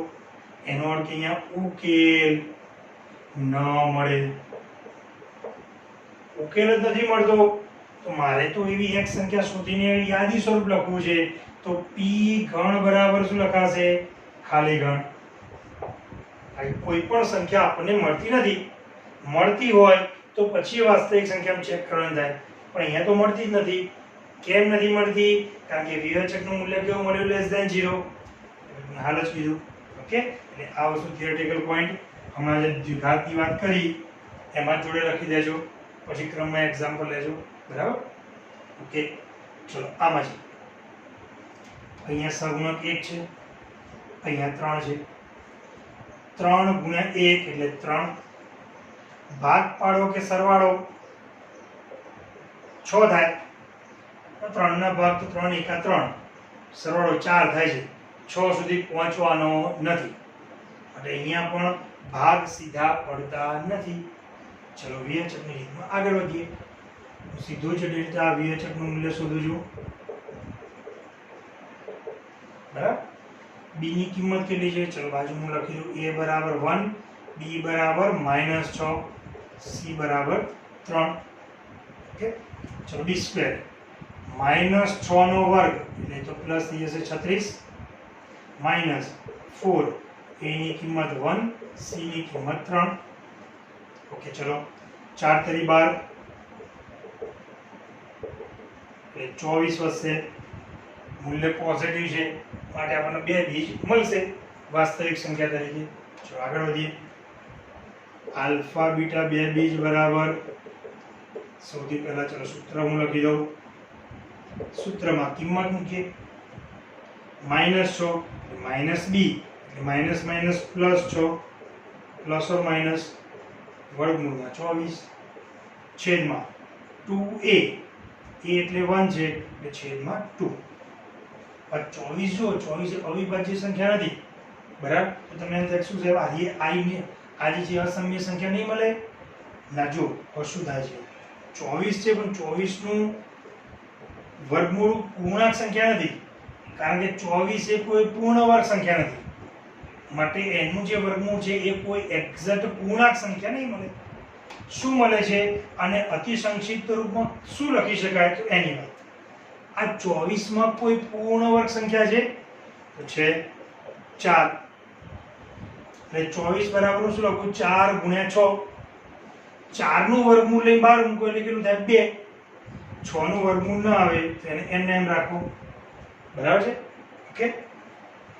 [SPEAKER 1] એનો અર્થ અહીંયા ઉકેલ ન મળે. ઉકેલ જ નથી મળતો તો મારે તો એવી એક સંખ્યા શોધીને યાદી સ્વરૂપ લખવું છે. તો p ગણ બરાબર શું લખાશે? ખાલી ગણ. કોઈ પણ સંખ્યા આપણને મળતી નથી, મળતી હોય તો પછી વાસ્તવિક સંખ્યામાં ચેક કરવાનું થાય, પણ અહીંયા તો મળતી જ નથી. કેમ નથી મળતી? કારણ કે વિવેચકનું મૂલ્ય કેવું મળ્યું? Less than 0. હાલ જ કીધું. ઓકે, એટલે આ વસ્તુ થિયરેટિકલ પોઈન્ટ હમણાં જે દ્વિઘાતની વાત કરી એમાં જોડે લખી દેજો, પછી ક્રમમાં એક્ઝામ્પલ લેજો, બરાબર? ઓકે, ચલો આમાં છે. અહીંયા સહગુણક 1 છે, અહીંયા 3 છે. 3 × 1 એટલે 3. ભાગ પાડો કે સરવાળો 6 થાય. 3 ના ભાગ તો 3 એકા 3, સરવાળો 4 થાય છે. 6 સુધી પહોંચવાનો નથી એટલે અહીંયા પણ ભાગ સીધા પડતા નથી. ચલો વિવેચકની રીતમાં આગળ વધીએ. સીધું જ ડેલ્ટા વિવેચકનું મૂલ્ય શોધું છું, બરાબર? b ની કિંમત કેટલી છે? ચલો બાજુમાં લખી દઉં. a બરાબર 1, b બરાબર -6, c બરાબર 3. ઓકે, ઓકે ચલો b સ્ક્વેર માઇનસ 6 નો વર્ગ એટલે તો પ્લસ થઈ જશે 36 માઇનસ 4 a ની કિંમત 1 c ની કિંમત 3 ઓકે ચલો 4 તરી 12 એટલે 24 વધશે મૂલ્ય પોઝિટિવ છે માટે આપણને બે બીજ મળશે વાસ્તવિક સંખ્યા તરીકે ચલો આગળ વધીએ આલ્ફા બીટા બે બીજ બરાબર સૌથી પહેલા ચલો સૂત્ર હું લખી દઉં સૂત્રમાં કિંમત મૂકીએ માઇનસ 6 માઇનસ બી એટલે minus minus plus 6 plus or minus વર્ગમૂળમાં 24 છેદમાં 2a એટલે 1 છે એટલે છેદમાં 2 આ 24 જો 24 એ અવિભાજ્ય સંખ્યા નથી બરાબર તો તમે એમ થાય શું સાહેબ આ ને આજે જે અસમય સંખ્યા નહીં મળે ના જો શું થાય છે 24 છે પણ 24 નું વર્ગમૂળ પૂર્ણાંક સંખ્યા નથી કારણ કે 24 એ કોઈ પૂર્ણ વર્ગ સંખ્યા નથી માટે એનું જે વર્ગમૂળ છે એ કોઈ એક્ઝેક્ટ પૂર્ણાંક સંખ્યા નહીં મળે શું મળે છે અને અતિ સંક્ષિપ્ત રૂપમાં શું લખી શકાય તો એની વાત આ 24 માં કોઈ પૂર્ણ વર્ગ સંખ્યા છે તો છે 4 એટલે 24 બરાબર શું લખું 4 ગુણ્યા 6 4 નું વર્ગમૂળ લઈને બહાર મૂકો એટલે કેટલું થાય 2 6 નું વર્ગમૂળ ના આવે તો એને એમ રાખો બરાબર છે ઓકે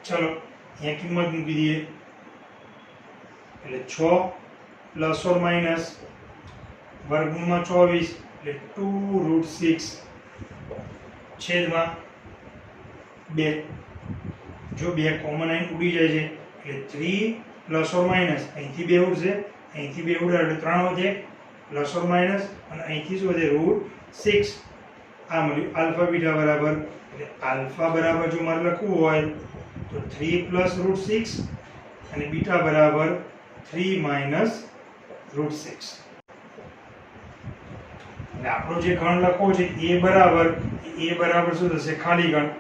[SPEAKER 1] ચલો અહીંયા કિંમત મૂકી દઈએ એટલે 6 પ્લસ ઓર માઇનસ વર્ગમૂળમાં 24 એટલે 2√6 છેદમાં 2 જો 2 કોમન આવીને ઉડી જાય છે એટલે 3 પ્લસ ઓર માઇનસ અહીંથી 2 ઉડશે અહીંથી 2 ઉડે એટલે 3 વધે પ્લસ ઓર માઇનસ અને અહીંથી શું વધે √6 આ મળ્યું આલ્ફા બીટા બરાબર એટલે આલ્ફા બરાબર જો મારે લખવું હોય તો 3 પ્લસ √6 અને બીટા બરાબર 3 માઇનસ √6 એટલે આપણો જે ગણ લખવો છે a બરાબર શું થશે ખાલી ગણ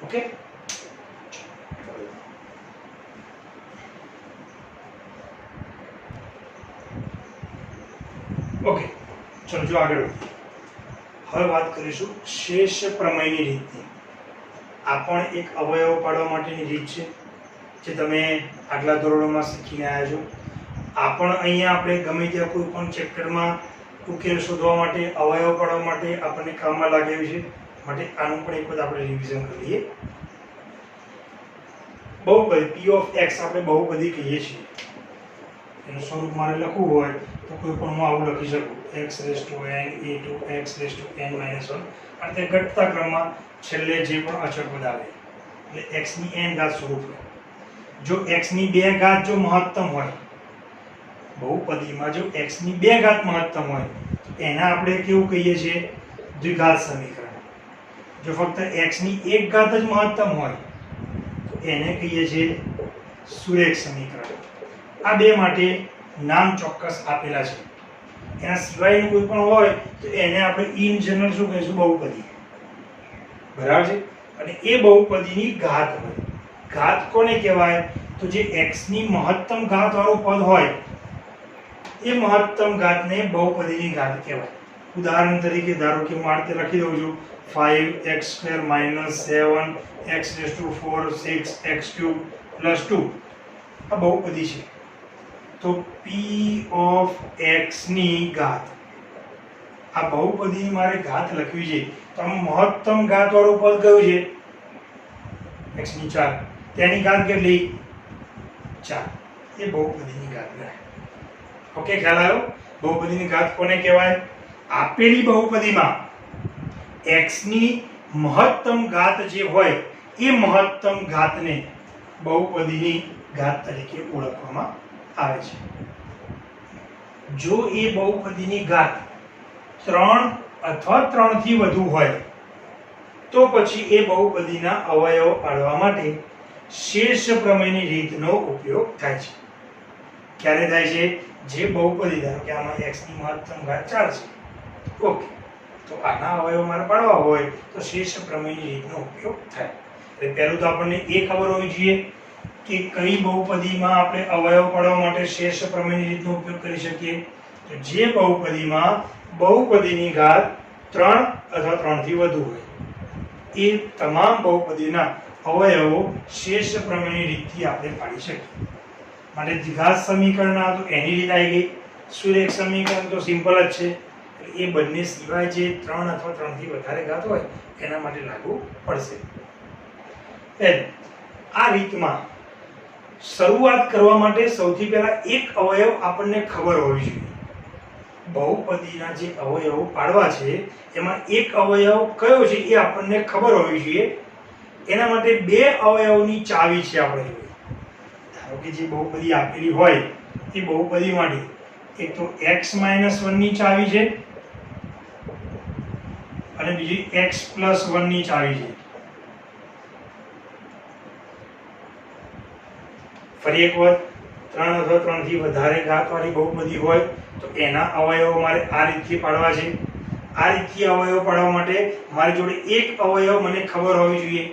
[SPEAKER 1] ઓકે ઓકે ચલો જો આગળ હવે વાત કરીશું શેષ પ્રમેયની રીતની આ પણ એક અવયવ પાડવા માટેની રીત છે જે તમે આગલા ધોરણોમાં શીખીને આવ્યા છો આ પણ અહીંયા આપણે ગમે ત્યાં કોઈ પણ ચેપ્ટરમાં ઉકેલ શોધવા માટે અવયવ પાડવા માટે આપણને કામમાં લાગે છે માટે આનું પણ એક વખત આપણે રિવિઝન કરી લઈએ બહુપદી p ઓફ x આપણે બહુપદી કહીએ છીએ એનું સ્વરૂપ મારે લખવું હોય તો કોઈ પણ હું આવું લખી શકું x raise to n e to x raise to n minus 1 અને તે ઘટતા ક્રમમાં છેલ્લે જે પણ અચળ પદ આવે એટલે x ની n ઘાત સ્વરૂપ જો x ની 2 ઘાત જો મહત્તમ હોય બહુપદીમાં જો x ની 2 ઘાત મહત્તમ હોય તો એના આપણે કેવું કહીએ છીએ દ્વિઘાત સમીકરણ જો ફક્ત x ની 1 ઘાત જ મહત્તમ હોય તો એને કહીએ છીએ સુરેખ સમીકરણ આ બે માટે નામ ચોક્કસ આપેલા છે એના સિવાયનું કોઈ પણ હોય તો એને આપણે ઇન જનરલ શું કહીશું બહુપદી બરાબર છે અને એ બહુપદીની ઘાત હોય ઘાત કોને કહેવાય તો જે x ની મહત્તમ ઘાત વાળું પદ હોય એ મહત્તમ ઘાતને બહુપદીની ઘાત કહેવાય ઉદાહરણ તરીકે ધારો કે હું આ રીતે લખી દઉં છું 5x² - 7x⁴ 6x³ + 2 આ બહુપદી છે તો p ઓફ x ની ઘાત આ બહુપદીની મારે ઘાત લખવી છે તો આમ મહત્તમ ઘાત વાળું પદ કયું છે x ની 4 તેની ઘાત કેટલી 4 એ બહુપદીની ઘાત ગણાય ઓકે ખ્યાલ આવ્યો બહુપદીની ઘાત કોને કહેવાય આપેલી બહુપદીમાં x ની મહત્તમ ઘાત જે હોય એ મહત્તમ ઘાતને બહુપદીની ઘાત તરીકે ઓળખવામાં આવે છે જો એ બહુપદીની ઘાત 3 અથવા 3 થી વધુ હોય તો પછી એ બહુપદીના અવયવ પાડવા માટે શેષ પ્રમેયની રીતનો ઉપયોગ થાય છે ક્યારે થાય છે જે બહુપદી ધારો કે આમાં x ની મહત્તમ ઘાત 4 છે ઓકે તો આના અવયવ મારે પાડવા હોય તો શેષ પ્રમેયની રીતનો ઉપયોગ થાય એટલે પહેલું તો આપણને એ ખબર હોવી જોઈએ કે કઈ બહુપદીમાં આપણે અવયવ પાડવા માટે શેષ પ્રમેયની રીતનો ઉપયોગ કરી શકીએ? તો જે બહુપદીમાં બહુપદીની ઘાત 3 અથવા 3 થી વધુ હોય એ તમામ બહુપદીના અવયવો શેષ પ્રમેયની રીતથી આપણે પાડી શકીએ. માટે દ્વિઘાત સમીકરણ આ તો એની રીત આવી ગઈ. સુરેખ સમીકરણ તો સિમ્પલ જ છે. એ બંને સિવાય જે 3 અથવા 3 થી વધારે ઘાત હોય એના માટે લાગુ પડશે. આ રીતમાં શરૂઆત કરવા માટે સૌથી પહેલા એક અવયવ આપણને ખબર હોવી જોઈએ. બહુપદીના જે અવયવો પાડવા છે એમાં એક અવયવ કયો છે એ આપણને ખબર હોવી જોઈએ. એના માટે બે અવયવની ચાવી છે આપણે જોઈએ. ધારો કે જે બહુપદી આપેલી હોય એ બહુપદી માટે એક તો x-1 ની ચાવી છે અને બીજી x+1 ની ચાવી છે. ફરી એક વાર 3 અથવા 3 થી વધારે ઘાતવાળી બહુપદી હોય તો એના અવયવો મારે આ રીતથી પાડવા છે. આ રીતથી અવયવ પાડવા માટે મારી જોડે એક અવયવ મને ખબર હોવી જોઈએ.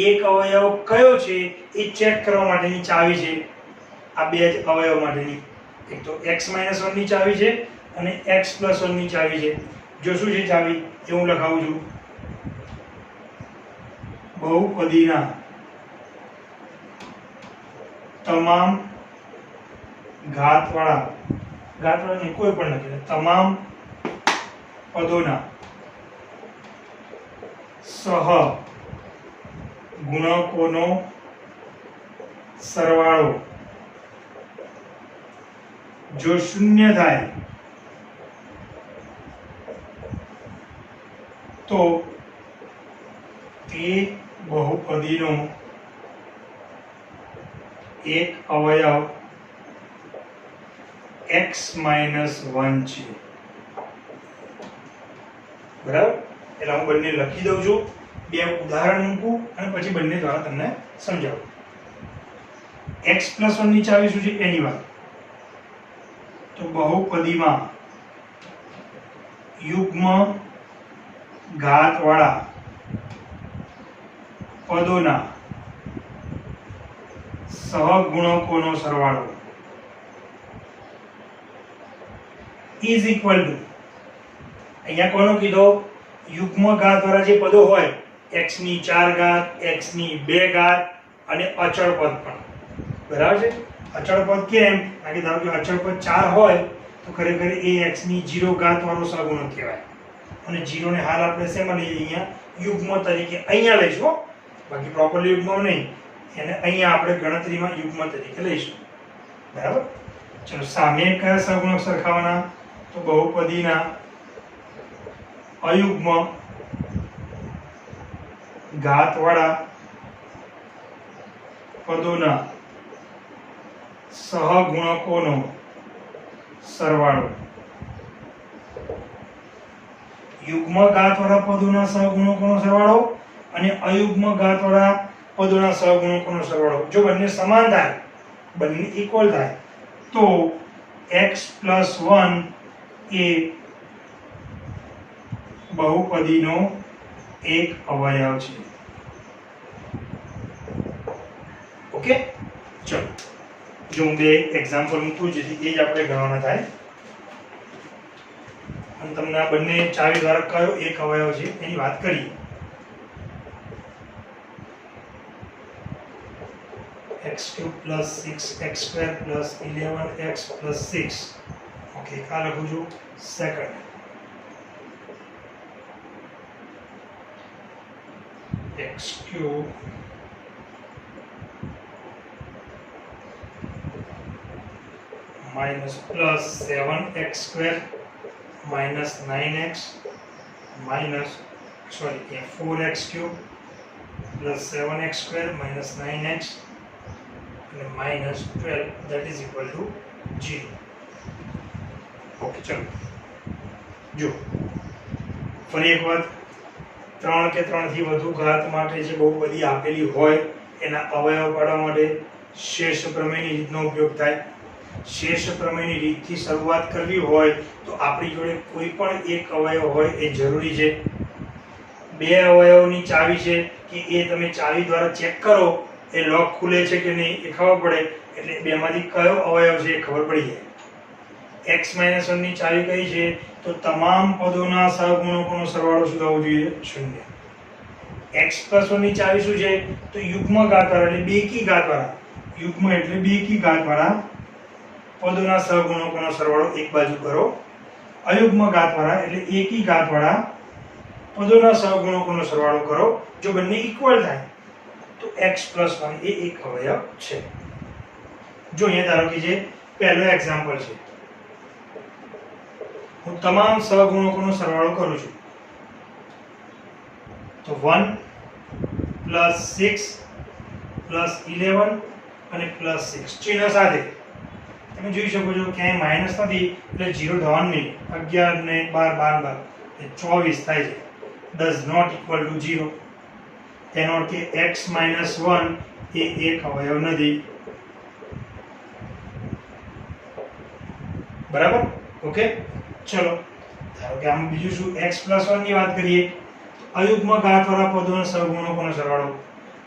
[SPEAKER 1] એક અવયવ કયો છે એ ચેક કરવા માટેની ચાવી છે આ બે જ અવયવ માટેની. એક તો x-1 ની ચાવી છે અને x+1 ની ચાવી છે. જો શું છે ચાવી એ હું લખાવું છું. બહુપદીના તમામ ઘાતવાળા ને કોઈ પણ લખે તમામ પદોના સહગુણકોનો સરવાળો જો શૂન્ય થાય તો તે બહુપદીનો એક અવયવ x-1 છે. બરાબર? એટલે હું બંને લખી દઉં છું, બે ઉદાહરણ મૂકું અને પછી બંને દ્વારા તમને સમજાવું. x+1 ની ચાવી શું છે એની વાત. તો બહુપદીમાં યુગ્મ ઘાતવાળા પદોના સહગુણકોનો સરવાળો ઇઝ ઇક્વલ ટુ, અહીંયા કોનો કીધો? યુગ્મ ઘાતવાળા જે પદો હોય x ની 4 ઘાત, x ની 2 ઘાત અને અચળ પદ પણ. બરાબર છે? અચળ પદ કેમ? કારણ કે ધારો કે અચળ પદ 4 હોય તો ખરેખર એ x ની 0 ઘાત વાળો સહગુણક કહેવાય. અને 0 ને હાલ આપણે શેમાં લઈએ? અહીંયા યુગ્મ તરીકે અહીંયા લઈશું. બાકી પ્રોપરલી યુગ્મ નહીં, એને અહીંયા આપણે ગણતરીમાં યુગ્મ તરીકે લઈશું. બરાબર? ચલો સામે કયા સહગુણક સરખાવવાના? તો બહુપદીના અયુગ્મ ઘાતવાળા પદોના સહગુણકોનો સરવાળો. યુગ્મ ઘાતવાળા પદોના સહગુણકોનો સરવાળો અને અયુગ્મ ઘાતવાળા પદોના સહગુણકોનો સરવાળો જો બંને સમાન થાય, બંને ઇક્વલ થાય તો x+1 એ બહુપદીનો એક અવયવ છે. ઓકે, ચલો જો હું બે એક્ઝામ્પલ મૂકું જેથી એ જ આપણે ગણવાના થાય અને તમને આ બંને ચાવી દ્વારા કયો એક અવયવ છે એની વાત કરીએ. x³ + 6x² + 11x + 6. ઓકે, આ લખું છું second. x³ - +7x² - 9x -4x³ + 7x² - 9x and -12 that is equal to 0. Okay, ચલો જો ફરી એક વાર 3 કે 3 થી વધુ ઘાત માટે જે બહુપદી આપેલી હોય એના અવયવ પાડવા માટે શેષ પ્રમેયની રીતનો ઉપયોગ થાય. શેષ પ્રમેયની રીતથી શરૂઆત કરવી હોય તો આપણી જોડે કોઈ પણ એક અવયવ હોય એ જરૂરી છે. બે અવયવની ચાવી છે કે એ તમે ચાવી દ્વારા ચેક કરો એ લોક ખુલે છે કે નહીં એ ખબર પડે, એટલે બેમાંથી કયો અવયવ છે એ ખબર પડી જાય। x - 1 ની ચાવી કઈ છે? તો તમામ પદોના સહગુણકોનો સરવાળો શું થવો જોઈએ? 0। x + 1 ની ચાવી શું છે? તો યુગ્મ ઘાતવાળા એટલે બેકી ઘાતવાળા, યુગ્મ એટલે બેકી ઘાતવાળા પદોના સહગુણકોનો સરવાળો એક બાજુ કરો, અયુગ્મ ઘાતવાળા એટલે એકી ઘાતવાળા પદોના સહગુણકોનો સરવાળો કરો। જો બંને ઇક્વલ થાય તો x + 1 એ એક અવયવ છે। જો અહીંયા ધારો કે જે પહેલો એક્ઝામ્પલ છે, હું તમામ સહગુણકોનો સરવાળો કરું છું, તો 1 + 6 + 11 અને +6 ચિહ્ન સાથે તમે જોઈ શકો છો ક્યાંય માઇનસ નથી એટલે 0 થવાનું નહીં। 11 ને 12 12 એટલે 24 થાય છે, does not equal to 0। તેનો અર્થ કે x - 1 એ એક અવયવ નથી। બરાબર? ઓકે, ચલો ધારો કે આમ બીજું શું, x + 1 ની વાત કરીએ, અયુગ્મ ઘાતવાળા પદોના સહગુણકોનો સરવાળો।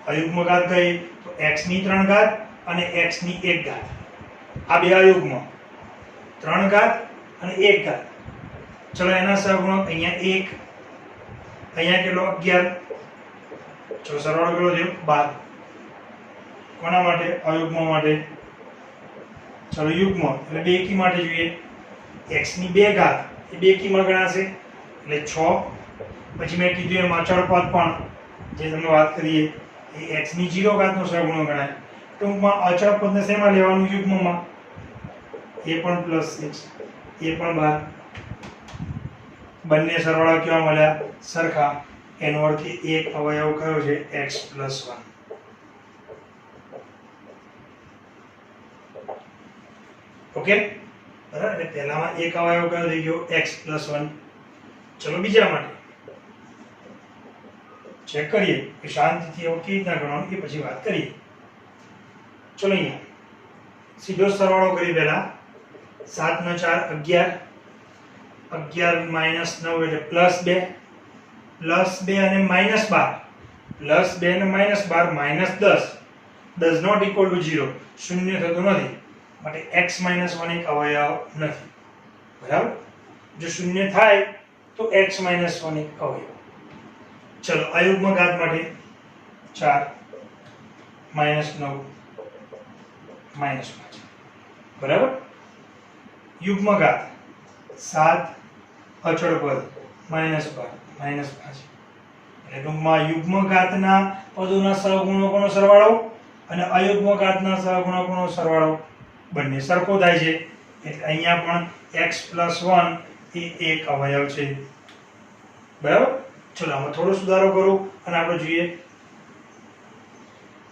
[SPEAKER 1] અયુગ્મ ઘાત કઈ? તો x ની 3 ઘાત અને x ની 1 ઘાત, આ બે અયુગ્મ, 3 ઘાત અને 1 ઘાત। ચલો એના સહગુણક અહીંયા 1, અહીંયા કેટલો? 11। ચલો સરવાળો કેટલો થયો? 12। કોના માટે? અયુગ્મ માટે। ચલો યુગ્મ એટલે બેકી માટે જોઈએ, x ની 2 ઘાત એ બેકીમાં ગણાશે એટલે 6। પછી મેં કીધું એમ અચળ પદ પણ જે તમે વાત કરીએ એ x ની 0 ઘાતનો સહગુણક ગણાય। ટૂંકમાં અચળ પદને શેમાં લેવાનું? યુગ્મમાં। એ પણ +6 એ પણ 12, બંને સરવાળા કેવા મળ્યા? સરખા। એનો અર્થ એક અવયવ કયો છે? x + 1। ઓકે, બરાબર? એટલે પહેલામાં એક અવયવ કયો થઈ ગયો? x + 1। ચલો બીજા માટે ચેક કરીએ કે શાંતિથી કેવી રીતના ગણવાનું એ પછી વાત કરીએ। ચલો અહીંયા સીધો સરવાળો કરી પહેલા, 7 નો 4 11, 11 - 9 એટલે +2 અને -12, +2 અને -12 -10 does not equal to 0, શૂન્ય થતું નથી, માટે x - 1 એક અવયવ નથી। બરાબર? જો શૂન્ય થાય તો x - 1 એક અવયવ। ચલો અયુગ્મ ઘાત માટે 4 -9 -5, બરાબર? યુગ્મ ઘાત 7 અચળ પદ -12 -5, એટલે ટૂંકમાં યુગ્મ ઘાતના પદોના સહગુણકોનો સરવાળો અને અયુગ્મ ઘાતના સહગુણકોનો સરવાળો બંને સરખો થાય છે, એટલે અહીંયા પણ x + 1 એ એક અવયવ છે। બરાબર? ચલો આમાં થોડો સુધારો કરું અને આપણે જોઈએ,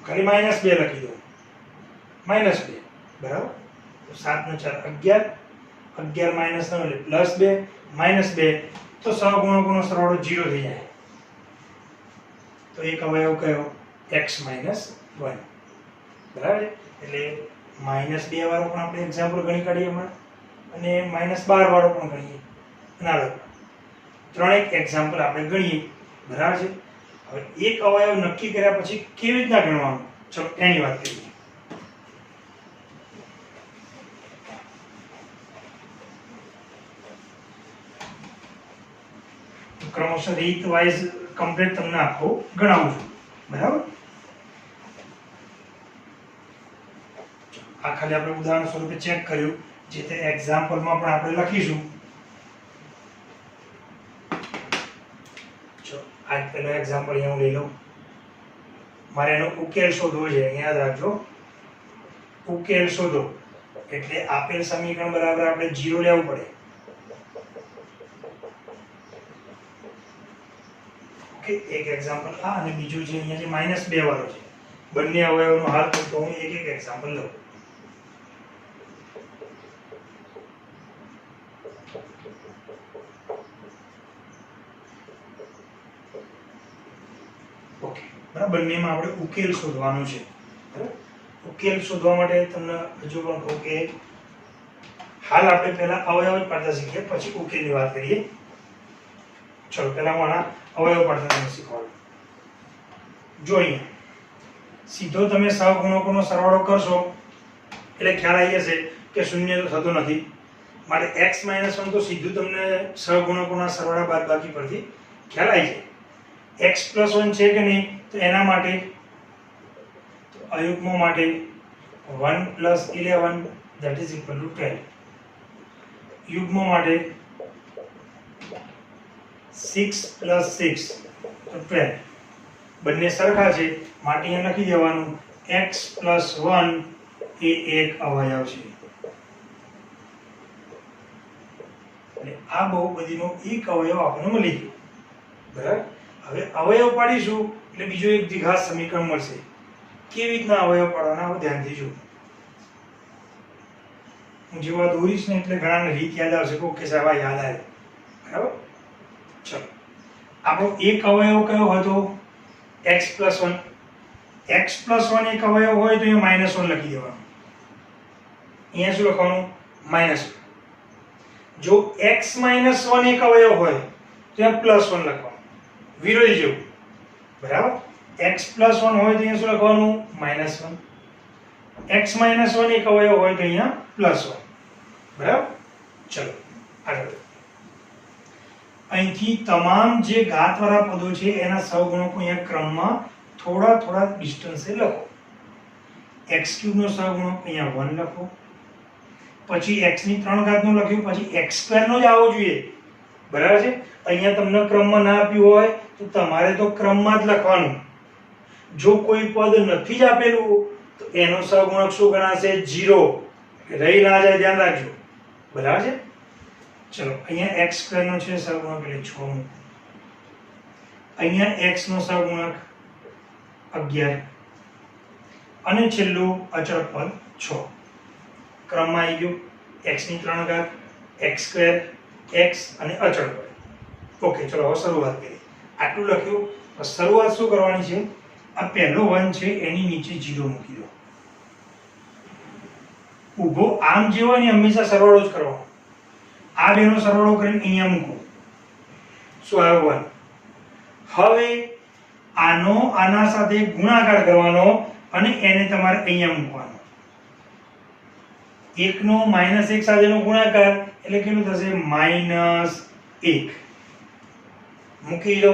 [SPEAKER 1] ખાલી -2 લખી દો, -2, બરાબર? તો 7 નો 4 11, 11 - 9 એટલે +2 -2, તો સહગુણકોનો સરવાળો 0 થઈ જાય, તો એક અવયવ કયો? x - 1। બરાબર? એટલે -2 વાળો પણ આપણે એક્ઝામ્પલ ગણી કાઢીએ હમણાં, અને -12 વાળો પણ ગણીએ, અને આ ત્રણેક એક્ઝામ્પલ આપણે ગણીએ। બરાબર છે? હવે એક અવયવ નક્કી કર્યા પછી કેવી રીતના ગણવાનું, ચલો એની વાત કરીએ। ક્રમશઃ રીત વાઇઝ કમ્પ્લીટ તમને આખું ગણાવું છું। બરાબર? આ ખાલી આપણે ઉદાહરણ સ્વરૂપે ચેક કર્યું, જે તે એક્ઝામ્પલમાં પણ આપણે લખીશું। જો આ પહેલો એક્ઝામ્પલ અહીંયા હું લઈ લઉં, મારે એનો ઉકેલ શોધવો છે, યાદ રાખજો, ઉકેલ શોધો એટલે આપેલ સમીકરણ બરાબર આપણે 0 લેવું પડે। ઓકે, એક એક્ઝામ્પલ આ, અને બીજું છે અહીંયા જે -2 વાળો છે, બંને અવયવનો હાલ તો હું એક એક્ઝામ્પલ લઉં। ઓકે, બરાબર? બંનેમાં આપણે ઉકેલ શોધવાનો છે। બરાબર? ઉકેલ શોધવા માટે તમને હજુ પણ કહું કે હાલ આપણે પહેલા અવયવ જ પાડતા શીખીએ, પછી ઉકેલની વાત કરીએ। ચલો પહેલા હું આના અવયવ પાડતા તમને શીખવાડું। જો અહીંયા સીધો તમે સહગુણકોનો સરવાળો કરશો એટલે ખ્યાલ આવી જશે કે શૂન્ય તો થતો નથી, માટે x - 1 તો સીધું તમને સહગુણકોના સરવાળા બાદબાકી પરથી ખ્યાલ આવી જાય. x + 1 છે કે નહીં, તો એના માટે અયુગ્મ માટે 1 + 11 that is equal to 12. યુગ્મ માટે 6 + 6 તો 12. બંને સરખા છે માટે અહીંયા લખી દેવાનું x + 1 એ એક અવયવ છે. એટલે આ બહુપદીનો એક અવયવ આપણને મળી ગયો. બરાબર. હવે અવયવ પાડીશું એટલે બીજો એક દ્વિઘાત સમીકરણ મળશે. કેવી રીતના અવયવ પાડવાના આવું ધ્યાનથી જુઓ. હું જેવા દોરીશ ને એટલે ઘણાને રીત યાદ આવશે કે ઓકે સાહેબ આ યાદ આવે. બરાબર. ચલો, આપણો એક અવયવ કયો હતો? x + 1. x + 1 એક અવયવ હોય તો અહીંયા -1 લખી દેવાનું. અહીંયા શું લખવાનું? -1. જો x - 1 એક અવયવ હોય તો અહીંયા +1 લખવાનું, વિરોધી જેવું. બરાબર. x + 1 હોય તો અહીંયા શું લખવાનું? -1. x - 1 એક અવયવ હોય તો અહીંયા +1. બરાબર. ચલો આગળ. અહીંથી તમામ જે ઘાતવાળા પદો છે એના સહગુણકો અહીંયા ક્રમમાં થોડા થોડા ડિસ્ટન્સે લખો. x³ નો સહગુણક અહીંયા 1 લખો, પછી x ની 3 ઘાતનું લખ્યું, પછી x² નો જ આવવો જોઈએ. બરાબર છે. અહીંયા તમને ક્રમમાં ના આપ્યું હોય તો તમારે તો ક્રમમાં જ લખવાનું. જો કોઈ પદ નથી જ આપેલું તો એનો સહગુણક શું ગણાશે? 0. રહી ના જાય, ધ્યાન રાખજો. બરાબર છે. ચલો, અહીંયા x² નો છે સહગુણક એટલે 6. અહીંયા x નો સહગુણક 11 અને છેલ્લું અચળ પદ 6. ક્રમમાં આવી ગયું x ની 3 ઘાત, x², x અને અચળ પદ. ઓકે, ચલો હવે શરૂઆત કરીએ. આટલું લખ્યું. શરૂઆત શું કરવાની છે? આ પહેલો 1 છે એની નીચે 0 મૂકી દો. ઊભો આમ જે હોય ને હંમેશા સરવાળો જ કરવાનો. આ બેનો સરવાળો કરીને અહીંયા મૂકો. શું આવ્યો? 1. હવે આનો આના સાથે ગુણાકાર કરવાનો અને એને તમારે અહીંયા મૂકવાનો. 1 નો -1 સાથેનો ગુણાકાર એટલે કેટલું થશે? -1. મૂકી દો.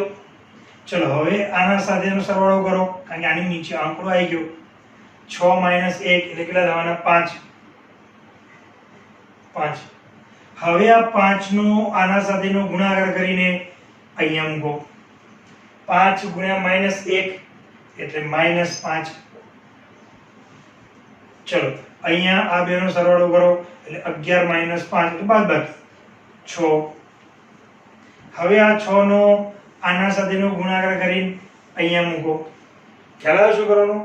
[SPEAKER 1] ચલો, હવે આના સાથેનો સરવાળો કરો કારણ કે આની નીચે આંકડો આવી ગયો. 6 - 1 એટલે કેટલા થવાના? 5. 5. હવે આ 5 નો આના સાથેનો ગુણાકાર કરીને અહીંયા મૂકો. 5 × -1 એટલે -5. ચલો, અહીંયા આ બેનો સરવાળો કરો એટલે 11 - 5 એટલે બાદબાકી 6. હવે આ 6 નો આના સાથેનો ગુણાકાર કરીને અહીંયા મૂકો. ખ્યાલ આવે શું કરવાનું?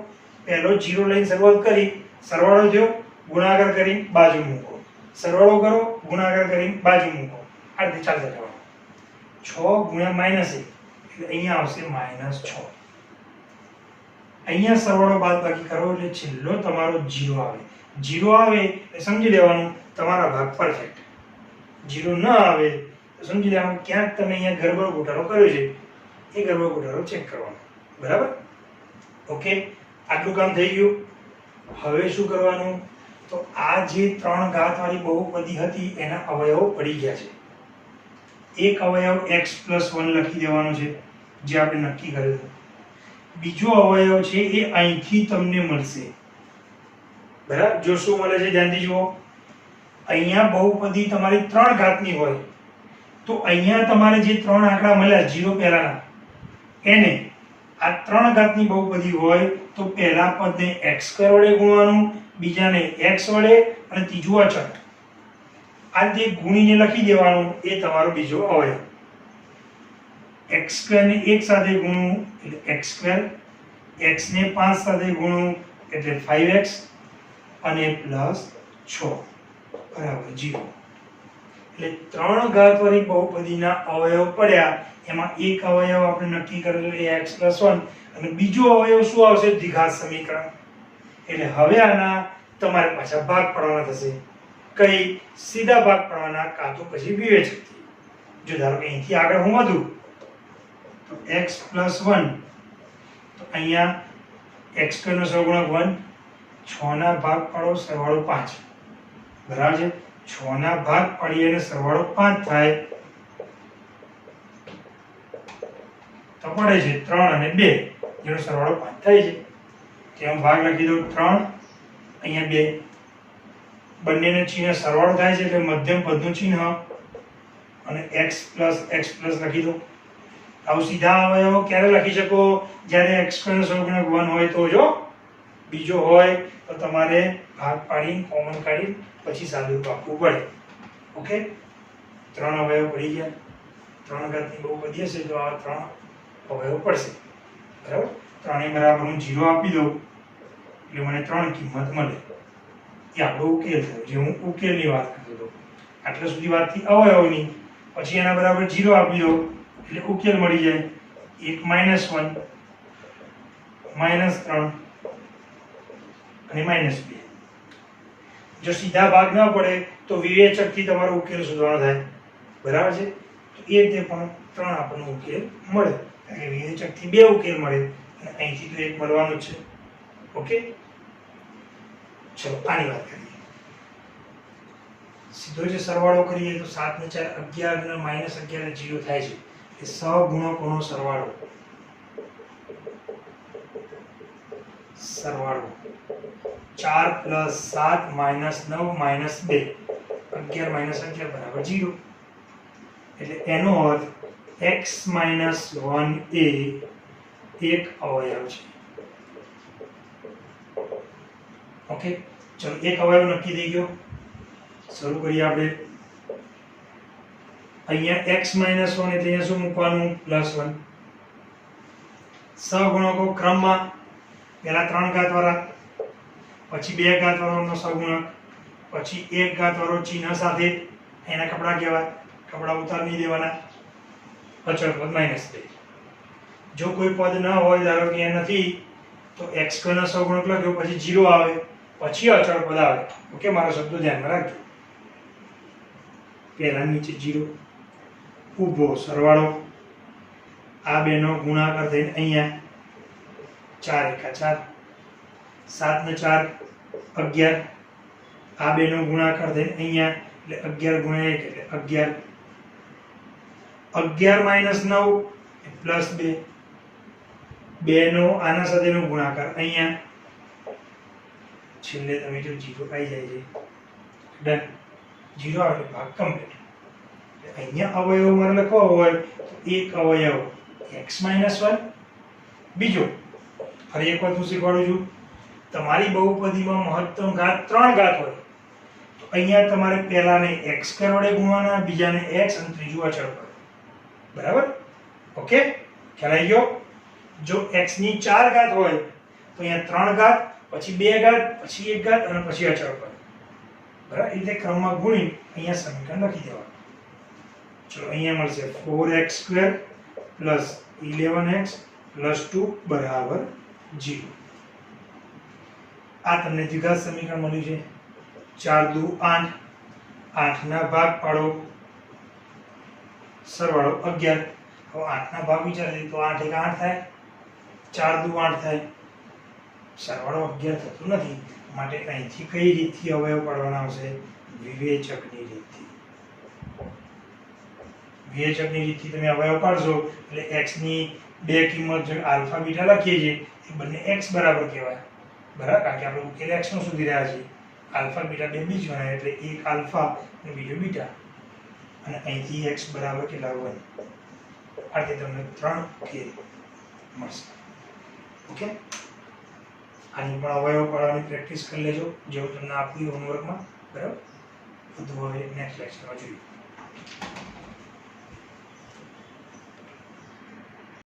[SPEAKER 1] પહેલો 0 લઈને શરૂઆત કરી, સરવાળો થયો, ગુણાકાર કરીને બાજુ મૂકો. સરવાળો કરો, ગુણાકાર કરીને બાજુ મૂકો. આ રીતે ચાલતા જવાનું. 6 × -1 એટલે અહીંયા આવશે -6. અહીંયા સરવાળો બાદબાકી કરો એટલે છેલ્લો તમારો 0 આવે. 0 આવે એટલે સમજી લેવાનું તમારા ભાગ પરફેક્ટ. 0 ન આવે તો સમજી લેવાનું ક્યાંક તમે અહીંયા ગરબડ ગોટાળો કર્યો છે. એ ગરબડ ગોટાળો ચેક કરવાનો. બરાબર. ઓકે, આટલું કામ થઈ ગયું. હવે શું કરવાનું? તો આ જે 3 ઘાતવાળી બહુપદી હતી એના અવયવો પડી ગયા છે. એક અવયવ x + 1 લખી દેવાનો છે જે આપણે નક્કી કર્યું હતું. બીજો અવયવ છે એ અહીંથી તમને મળશે. બરાબર. જો શું મળે છે ધ્યાનથી જુઓ. અહીંયા બહુપદી તમારી 3 ઘાતની હોય તો અહીંયા તમારે જે 3 આંકડા મળ્યા 0 પહેલાના એને આ 3 ઘાતની બહુપદી હોય તો પહેલા પદને x² વડે ગુણવાનું, બીજાને x વડે અને ત્રીજું અચળ. આ જે ગુણીને લખી દેવાનું એ તમારો બીજો અવયવ. x² ને 1 સાથે ગુણવું એટલે x², x ને 5 સાથે ગુણવું એટલે 5x અને +6 બરાબર 0. એટલે 3 ઘાતવાળી બહુપદીના અવયવ પડ્યા. એમાં એક અવયવ આપણે નક્કી કરેલું એ x + 1 અને બીજો અવયવ શું આવશે? દ્વિઘાત સમીકરણ. એટલે હવે આના તમારે પાછા ભાગ પાડવાના થશે. કઈ? સીધા ભાગ પાડવાના કાં તો પછી વિવેચનથી. જો ધારો કે અહીંથી આગળ હું વધું તો x + 1 તો અહીંયા x સ્ક્વેર નો સહગુણક 1, 6 ના ભાગ પાડો સરવાળો 5, બરાબર છે. 6 ના ભાગ પાડીએ અને સરવાળો 5 થાય તો પડે છે 3 અને 2, જેનો સરવાળો 5 થાય છે. ત્યાં ભાગ લખી દો 3, અહીંયા 2, બંનેનો ચિહ્ન સરવાળો થાય છે એટલે મધ્યમ પદનું ચિહ્ન અને x લખી દો. આવું સીધા અવયવો ક્યારે લખી શકો? જ્યારે x સ્ક્વેર નો સહગુણક 1 હોય તો. જો બીજો હોય તો તમારે ભાગ પાડી કોમન કાઢી પછી સાદું આપવું પડે. ઓકે, 3 અવયવ પડી ગયા. 3 ઘાતની બહુપદી હશે તો આ 3 અવયવ પડશે, બરાબર. 3 ની બરાબર હું 0 આપી દઉં એટલે મને 3 કિંમત મળે. એ આપણો ઉકેલ થયો, જે હું ઉકેલની વાત કરતો હતો. આટલા સુધી વાત થઈ અવયવની. પછી એના બરાબર 0 આપી દો એટલે ઉકેલ મળી જાય. 1 - 1 -3 અને -2. જો સીધા ભાગ ન પડે તો વિવેચકથી તમારો ઉકેલ શોધવાનો થાય, બરાબર છે. તો એ રીતે પણ 3 આપણને ઉકેલ મળે, કારણ કે વિવેચકથી 2 ઉકેલ મળે અને અહીંથી તો 1 મળવાનું જ છે. ઓકે, ચલો આની વાત કરીએ. સીધો જે સરવાળો કરીએ તો 7 ને 4 11 ને -11 ને 0 થાય છે. એ સહગુણકોનો સરવાળો 4 + 7 - 9 - 2, 11 - 11 બરાબર 0. એટલે એનો અર્થ x - 1 એ એક અવયવ છે. ઓકે, ચલો એક અવયવ નક્કી થઈ ગયો. શરૂ કરીએ આપણે. અહીંયા x - 1 એટલે અહીંયા શું મૂકવાનું? +1. સહગુણકો ક્રમમાં પહેલા 3 ઘાત વાળા, પછી 2 ઘાત વાળાનો સહગુણક, પછી 1 ઘાત વાળો ચિહ્ન સાથે. એના કપડા કહેવાય, કપડા ઉતાર નહીં દેવાના. અચળ પદ -2. જો કોઈ પદ ન હોય, ધારો કે એ નથી, તો x નો સહગુણક લખ્યો પછી 0 આવે, પછી અચળ પદ આવે. ઓકે, મારા શબ્દો ધ્યાનમાં રાખજો. પહેલા નીચે 0, ઊભો સરવાળો, આ બેનો ગુણાકાર થઈને અહીંયા 4 × 4, 7 ને 4 11, આ બેનો ગુણાકાર થઈને અહીંયા એટલે 11 × 1 એટલે 11, 11 - 9 +2, 2 નો આના સાથેનો ગુણાકાર અહીંયા, છેલ્લે તમે જો 0 આવી જાય છે. ડન. 0 આવે એટલે ભાગ કમ્પ્લીટ. અહીંયા અવયવ મારે લખવો હોય તો એક અવયવ x - 1. બીજો ફરી એક વાર હું શીખવાડું છું. તમારી બહુપદીમાં મહત્તમ ઘાત 3 ઘાત હોય તો અહીંયા તમારે પહેલાને x² વડે ગુણવાના, બીજાને x અને ત્રીજું અચળ પદ. બરાબર? ઓકે, ખ્યાલ આવી ગયો? જો x ની 4 ઘાત હોય તો અહીંયા 3 ઘાત, પછી 2 ઘાત, પછી 1 ઘાત અને પછી અચળ પદ. બરાબર? એટલે ક્રમમાં ગુણી અહીંયા સમીકરણ લખી દેવાનું. ચલો અહીંયા મળશે 4x² + 11x + 2 બરાબર 0. આ તમને દ્વિઘાત સમીકરણ મળ્યું છે. 4 × 2 = 8, 8 ના ભાગ પાડો સરવાળો 11. હવે 8 ના ભાગ વિચારીએ તો 8 × 8 થાય, 4 × 2 = 8 થાય, સરવાળો 11 થતો નથી. માટે અહીંથી કઈ રીતથી અવયવ પાડવાના આવશે? વિવેચકની રીતથી. વિવેચકની રીતથી તમે અવયવ પાડશો એટલે x ની બે કિંમત જો આલ્ફા બીટા લખીએ છીએ એ બંને x બરાબર કહેવાય. બરાબર? કારણ કે આપણે ઉકેલ x નો શોધી રહ્યા છીએ. આલ્ફા બીટા બે બીજવાના એટલે એક આલ્ફા અને બીજો બીટા. અને અહીંથી x બરાબર કેટલા 1. આ રીતે તમને 3 ઉકેલ મળશે. ઓકે, આની પણ અવયવ પાડવાની પ્રેક્ટિસ કરી લેજો જેવું તમને આપ્યું હોમવર્કમાં. બરાબર? બધું હવે નેક્સ્ટ લેક્ચરમાં જોઈએ.